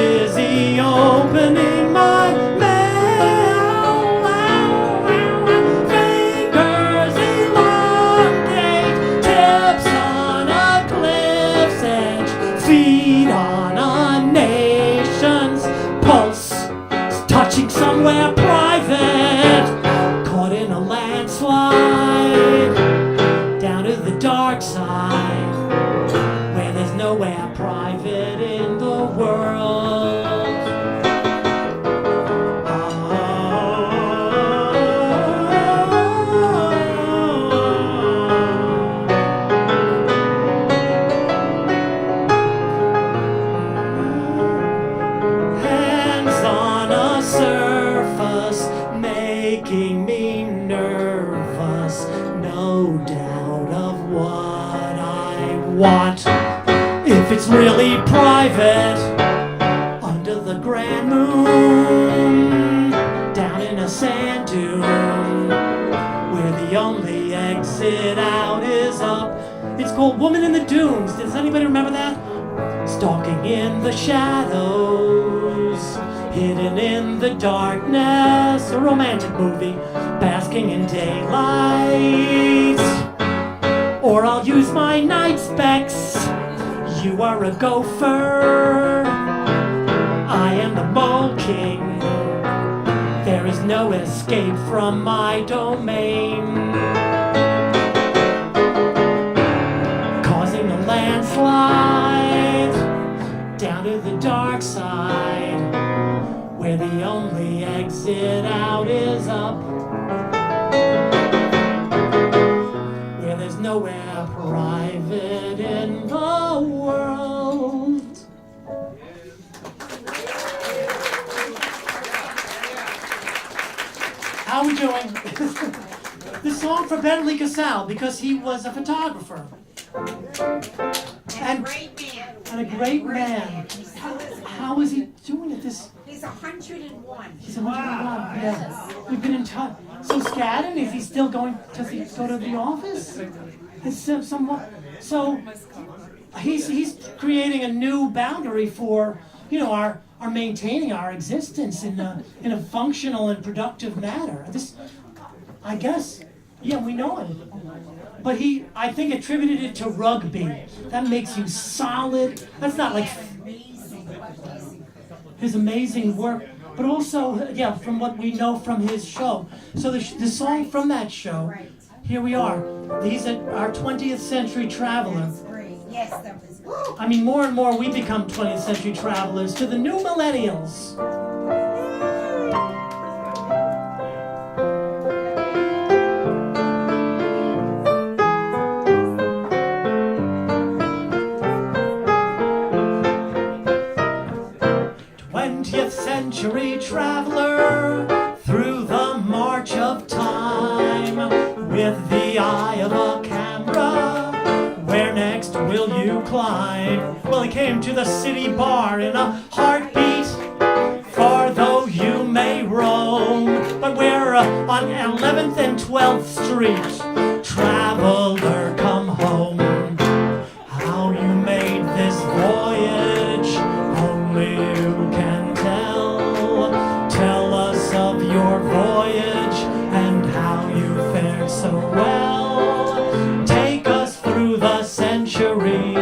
If it's really private, under the grand moon, down in a sand dune, where the only exit out is up. It's called Woman in the Dunes. Does anybody remember that? Stalking in the shadows, hidden in the darkness, a romantic movie, basking in daylight. Or I'll use my night specs. You are a gopher, I am the Mole King. There is no escape from my domain. Causing a landslide down to the dark side, where the only exit out is up. Where there's nowhere private in the world. How are we doing? This song for Bentley Casal, because he was a photographer. And a great man. And a great man. How is he doing it? He's 101. He's 101. Yeah. We've been in touch. So Skadden, is he still going? Does he go to the office? It's somewhat. So he's creating a new boundary for our maintaining our existence in a functional and productive manner. This, I guess, yeah, we know him. But I think, attributed it to rugby. That makes you solid. That's not like his amazing work, but also, yeah, from what we know from his show. So the song from that show, here we are. These are our 20th century traveler. Yes, that was good. I mean, more and more we become 20th century travelers to the new millennials. Century traveler through the march of time, with the eye of a camera, where next will you climb? Well, he came to the city bar in a heartbeat, far though you may roam, but we're on 11th and 12th Street. Traveler, come home. How you made this voyage, only you can tell. Tell us of your voyage and how you fared so well. Take us through the century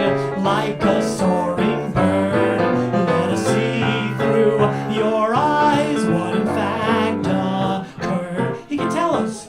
like a soaring bird. Let us see through your eyes what in fact occurred. He can tell us.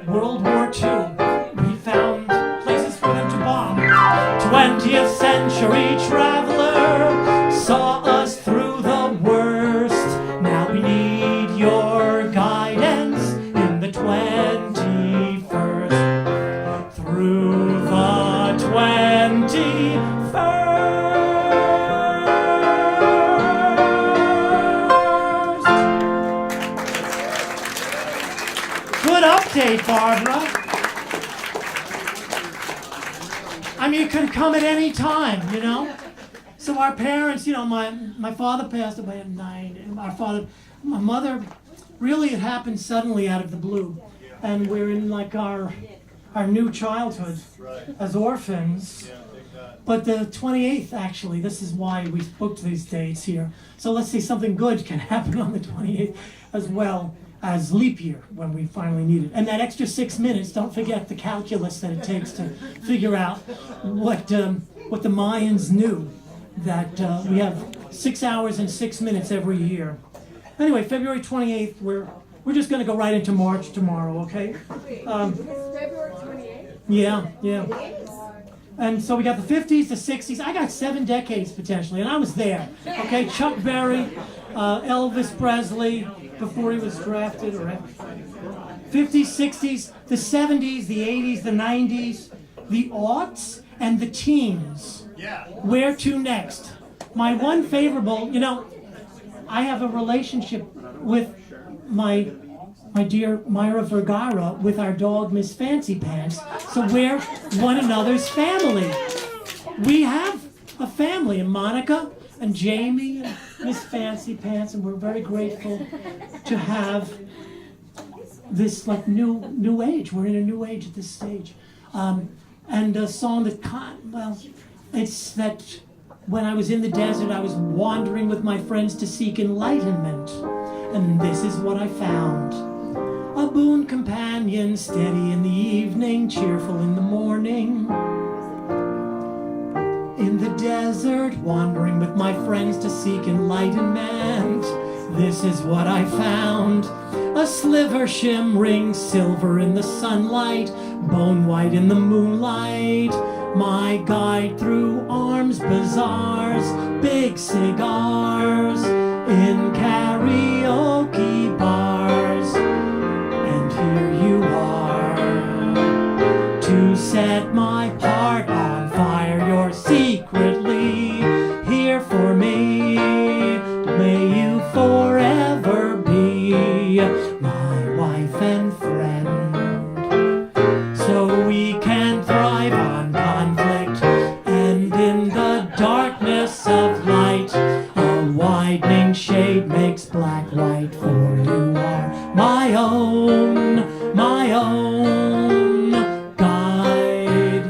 World War II, we found places for them to bomb. 20th century traveler saw us through the worst. Now we need your guidance in the 21st. Through the 21st. Good update, Barbara. I mean, it could come at any time, So our parents, my father passed away at 9. And my mother, really it happened suddenly out of the blue. And we're in like our new childhood as orphans. But the 28th, actually, this is why we booked these dates here. So let's see, something good can happen on the 28th as well as leap year when we finally need it. And that extra 6 minutes, don't forget the calculus that it takes to figure out what the Mayans knew, that we have 6 hours and 6 minutes every year. Anyway, February 28th, we're just going to go right into March tomorrow, okay? February 28th? Yeah. And so we got the 50s, the 60s. I got 7 decades potentially, and I was there. Okay, Chuck Berry, Elvis Presley, before he was drafted, or 50s, 60s, the 70s, the 80s, the 90s, the aughts, and the teens. Yeah. Where to next? My one favorable, I have a relationship with my dear Myra Vergara with our dog Miss Fancy Pants, so we're one another's family. We have family, and Monica and Jamie and Miss Fancy Pants, and we're very grateful to have this like new age. We're in a new age at this stage. And a song that, it's that when I was in the desert, I was wandering with my friends to seek enlightenment. And this is what I found. A boon companion, steady in the evening, cheerful in the morning. In the desert, wandering with my friends to seek enlightenment. This is what I found. A sliver shimmering, silver in the sunlight, bone white in the moonlight. My guide through arms, bazaars, big cigars, in karaoke bars. And here you are, to set my heart on fire. You're secretly here for me. May you forever be my wife and friend, so we can thrive on conflict, and in the darkness of light, a widening shade makes black white. For you are my own guide.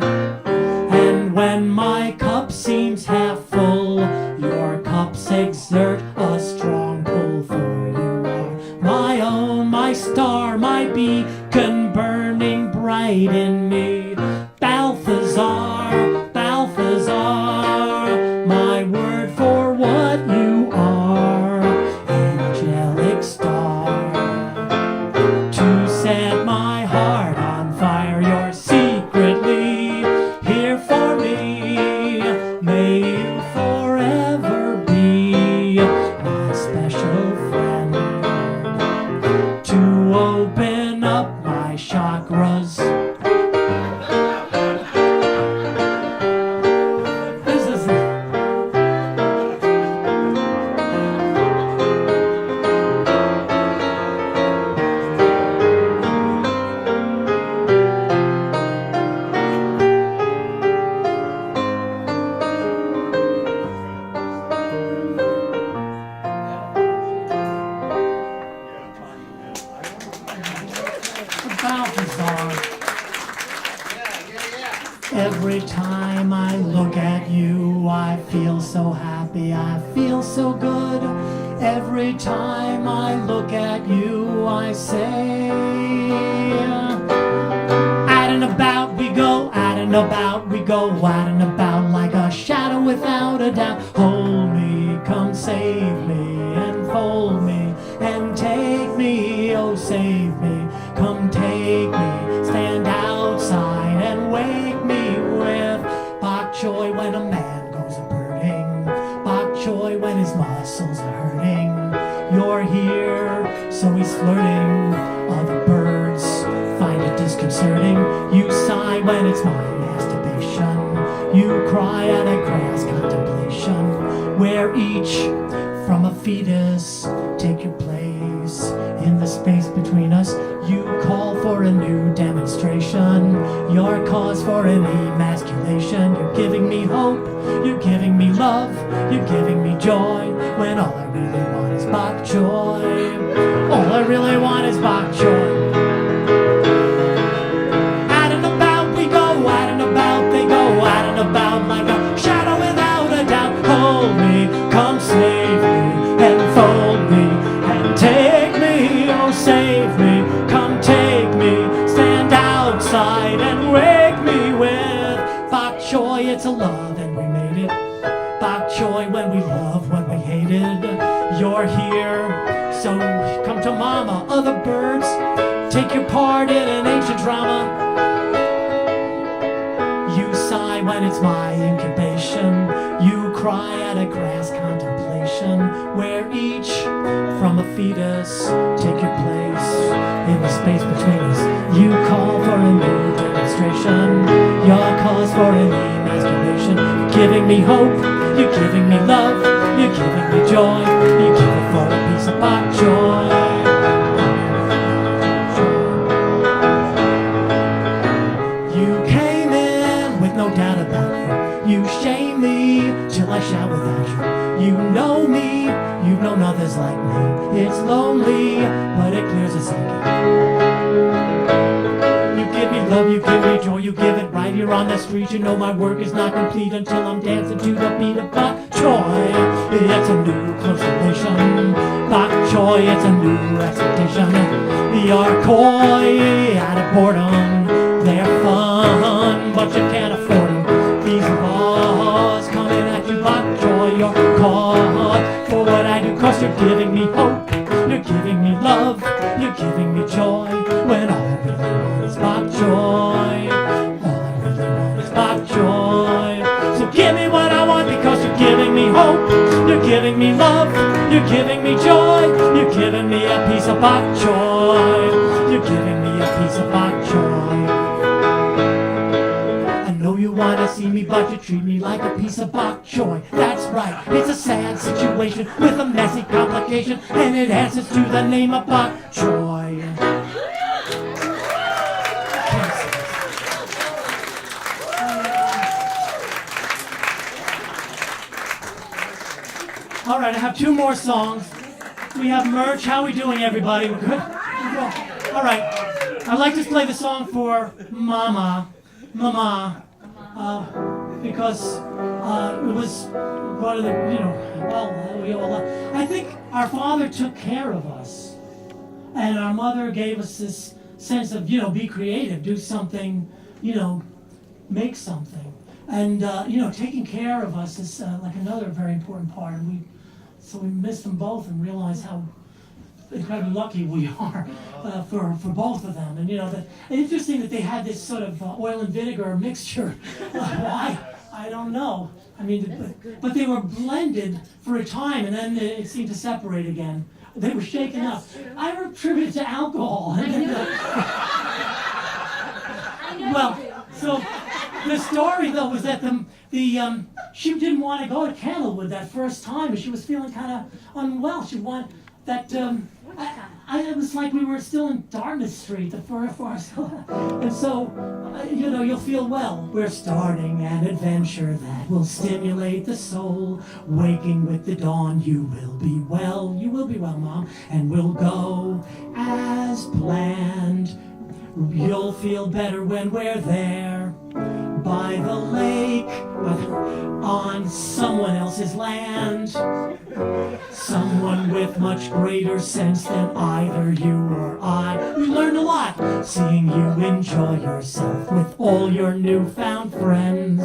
And when my cup seems half full, your cups exert a strong pull. For you are my own, my star, my beacon burning bright in me. Balthazar, Balthazar, my word for what you are. Angelic star, to set my heart on fire. You're secretly here for me. May you forever be my special friend, to open up my chakras. This is Balthazar. Every time I look at you, I feel so happy, I feel so good. Every time I look at you, I say, out and about we go, out and about we go, out and about like a shadow without a doubt. Hold me, come save me, and fold me, and take me, oh save me, come take me, stand outside and wake me with bok choy when a man goes a-birding, bok choy when his muscles are hurting. You're here, so he's flirting, other birds find it disconcerting. You sigh when it's my masturbation, you cry at a grass contemplation, where each from a fetus take your place in the space between us. You call for a new demonstration, your cause for an emasculation. You're giving me hope, you're giving me love, you're giving me joy, when all I really want is bok choy. All I really want is bok choy. Out and about we go, out and about they go, out and about like a shadow without a doubt. Hold me, come save me, and fold me, and take me, oh save me, come take me, stand outside and wake me with bok choy. It's a love and we made it, bok choy when we love, when we hated. You're here, so come to mama. Other birds take your part in an ancient drama. You sigh when it's my incubation, you cry at a grass contemplation, where each from a fetus take your place in the space between us. You call for a new demonstration, your cause for an emasculation. You're giving me hope, you're giving me love, you're giving me joy, you give it for a piece of bok choy. You came in with no doubt about it, you shame me till I shout without you. You know me, you've known others like me. It's lonely, but it clears a psyche. You give me love, you give me joy, you give it right here on the street. You know my work is not complete until I'm dancing to the beat of bok choy. It's a new constellation, bok choy, it's a new expectation. You're coy, out of boredom, they're fun, but you can't afford them. These laws coming at you, bok choy, you're caught for what I do, 'cause you're giving me hope, you're giving me love, you're giving me joy, when all I really want is bok choy. All I really want is bok choy. So give me what I want, because you're giving me hope, you're giving me love, you're giving me joy, you're giving me a piece of bok choy, you're giving me a piece of bok choy. I know you wanna see me, but you treat me like a piece of bok choy. That's right, it's a sad situation with a messy complication, and it answers to the name of bok choy. All right, I have two more songs. We have merch. How are we doing, everybody? We're good? All right. I'd like to play the song for Mama, because it was part of the, we all, I think our father took care of us, and our mother gave us this sense of, be creative, do something, make something. And, taking care of us is like another very important part. And so we miss them both and realize how incredibly lucky we are for both of them. And, interesting that they had this sort of oil and vinegar mixture. Why? I don't know. I mean, but they were blended for a time, and then it seemed to separate again. They were shaken up. I attribute it to alcohol. Well, so the story though was that she didn't want to go to Candlewood that first time, but she was feeling kind of unwell. She wanted that. It was like we were still in Dartmouth Street, the first, and so you'll feel well. We're starting an adventure that will stimulate the soul. Waking with the dawn, you will be well. You will be well, Mom, and we'll go as planned. You'll feel better when we're there, by the lake, on someone else's land. Someone with much greater sense than either you or I. We learned a lot, seeing you enjoy yourself with all your newfound friends.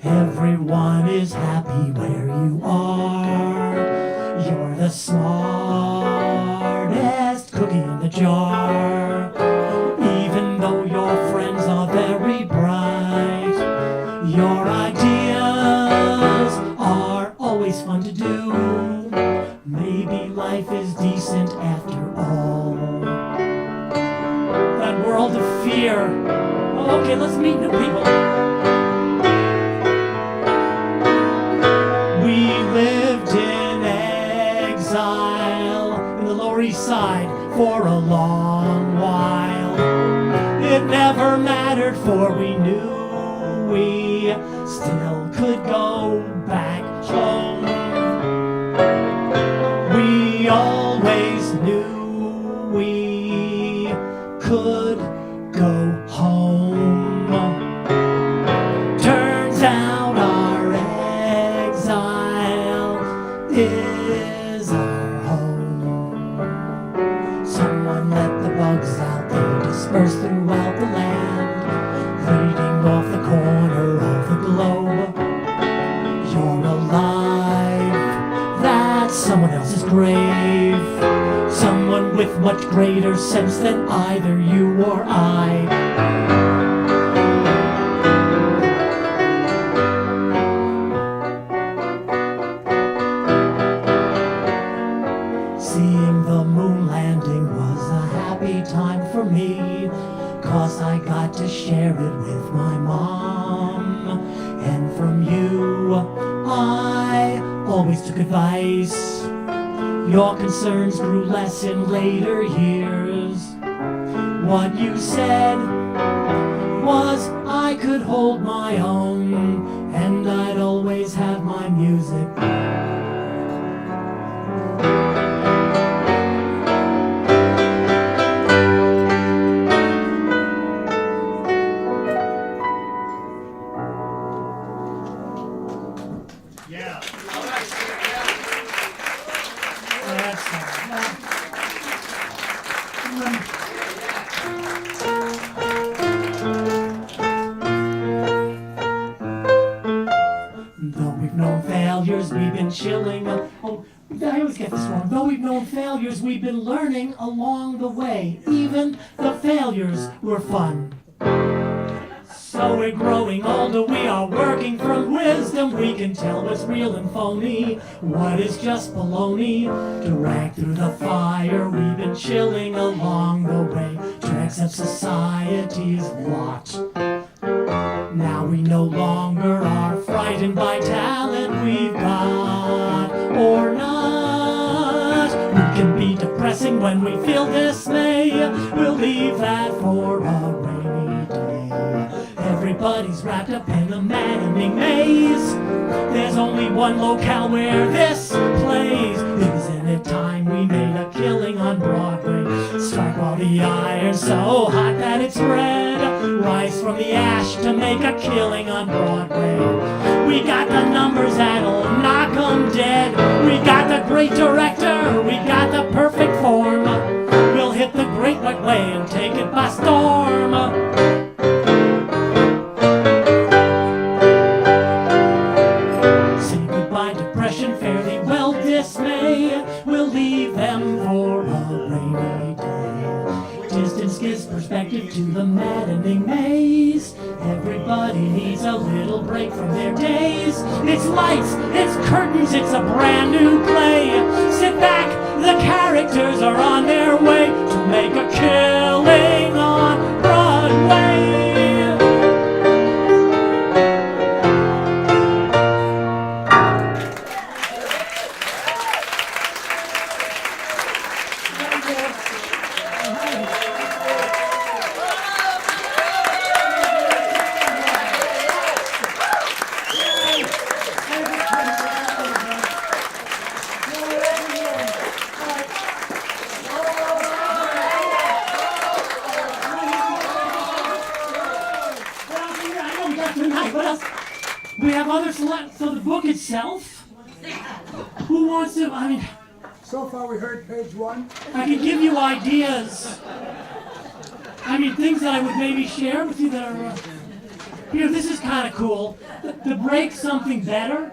Everyone is happy where you are. You're the smartest cookie in the jar. Even though your friends are very bright, your ideas are always fun to do. Maybe life is decent after all. That world of fear. Oh, okay, let's meet new people. We lived in exile in the Lower East Side for a long while. It never mattered, for we knew we still could go back home. We always knew we could go home. Turns out our exile is our home. Someone let the bugs out, they dispersed throughout the land, reading off the corner of the globe. You're alive, that's someone else's grave. Someone with much greater sense than either you or I. Seeing the moon landing was a happy time for me, 'cause I got to share it with my mom. And from you, I always took advice. Your concerns grew less in later years. What you said was I could hold my own, and I'd always always have my music. Yeah. Though we've known failures, we've been chilling. Oh, I always get this wrong. Though we've known failures, we've been learning along the way. Even the failures were fun. So we're growing older, we are working from wisdom. We can tell what's real and phony, what is just baloney. Dragged through the fire, we've been chilling along the way to accept society's lot. Now we no longer are frightened by talent we've got or not. We can be depressing when we feel dismay. We'll leave that for a rainy day. Everybody's wrapped up in the maddening maze. There's only one locale where this plays. Isn't it time we made a killing on Broadway? Strike while the iron's so hot that it's red. Rise from the ash to make a killing on Broadway. We got the numbers that'll knock 'em dead. We got the great director, we got the perfect form. We'll hit the great white way and take it by storm. Say goodbye depression, fairly well dismay. We'll leave them for a rainy day. Distance gives perspective to the maddening maze. Everybody needs a little break from their days. It's lights, it's curtains, it's a brand new play. Sit back, the characters are on their way to make a killing on Broadway. What else? We have other select. So the book itself. Who wants to? I mean, So far, we heard page 1. I can give you ideas. I mean, things that I would maybe share with you that are. Here, this is kind of cool. To break something better.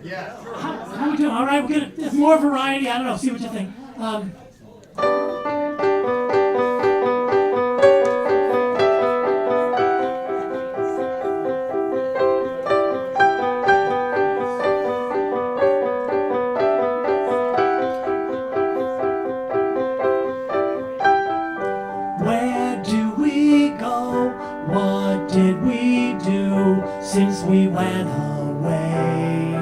Yeah. How we doing? All right, we're gonna. It's more variety. I don't know. See what you think. Where do we go? What did we do since we went away?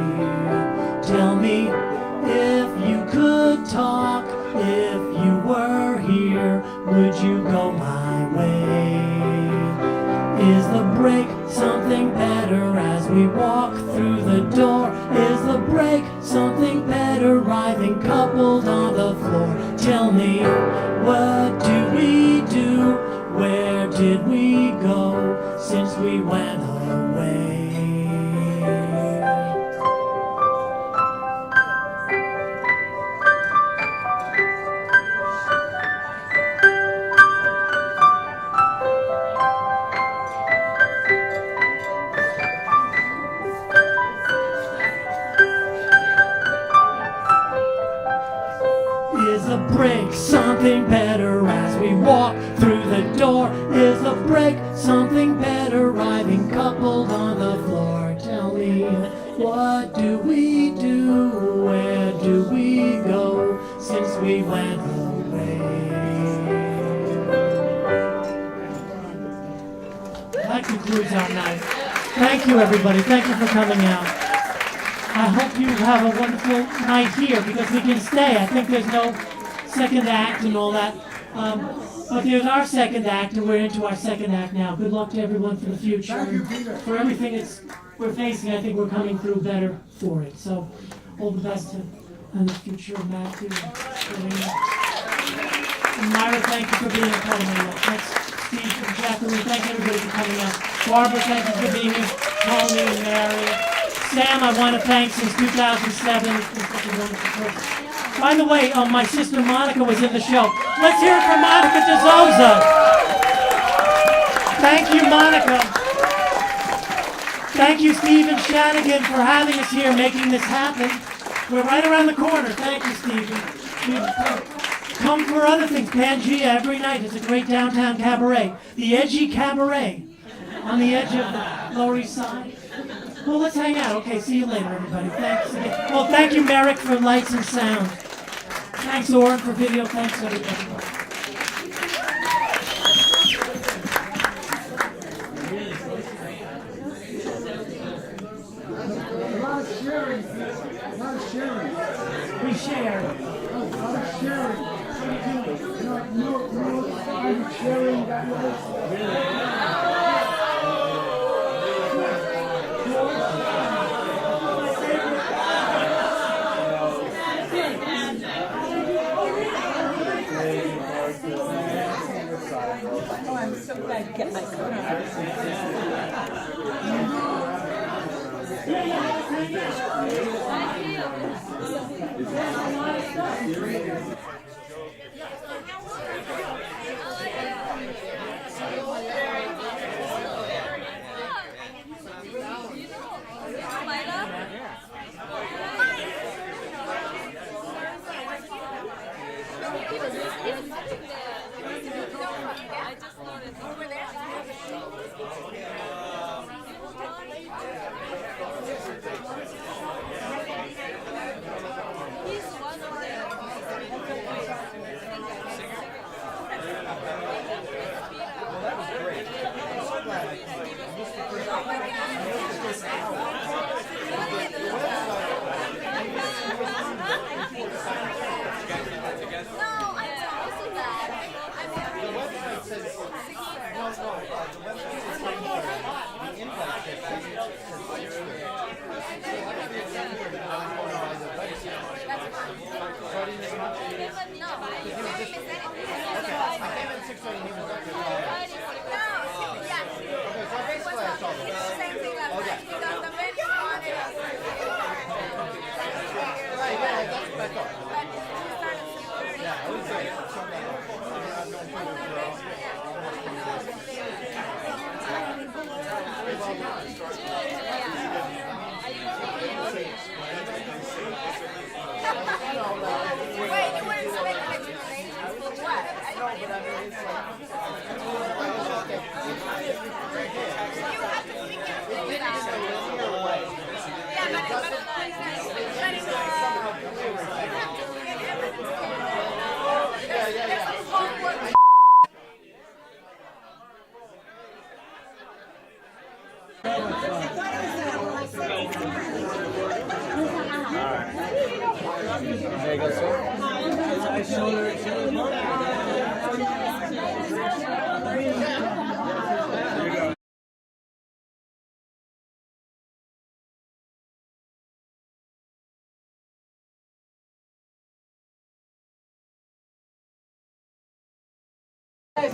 Tell me if you could talk, if you were here, would you go my way? Is the break something better as we walk through the door? Is the break something better writhing coupled on the floor? Tell me, what do we do? Where did we go since we went away? Is the break something better as we walk through the door? Is the break something better writhing coupled on the floor? Tell me, what do we do? Where do we go since we went away? That concludes our night. Thank you, everybody. Thank you for coming out. I hope you have a wonderful night here because we can stay. I think there's no second act and all that. But there's our second act, and we're into our second act now. Good luck to everyone for the future. Thank you, Peter. For everything that's we're facing, I think we're coming through better for it. So all the best to and the future of Matthew and Myra, thank you for being a part of my life. Thanks, Steve and Jacqueline, thank everybody for coming out. Barbara, thank you for being here. Tony and Mary. Sam, I want to thank since 2007. It's been such a wonderful person. By the way, my sister Monica was in the show. Let's hear it for Monica Dizozza. Thank you, Monica. Thank you, Stephen Shanigan, for having us here, making this happen. We're right around the corner. Thank you, Stephen. Come for other things. Pangea every night. It's a great downtown cabaret. The Edgy Cabaret on the edge of the Lower East Side. Well, let's hang out. Okay, see you later, everybody. Thanks again. Well, thank you, Merrick, for lights and sound. Thanks, Orin, for video. Thanks, everybody. We share. I'm sharing that list. Oh, I'm so glad to get my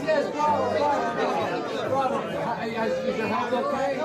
Yes, bravo. Is your health okay?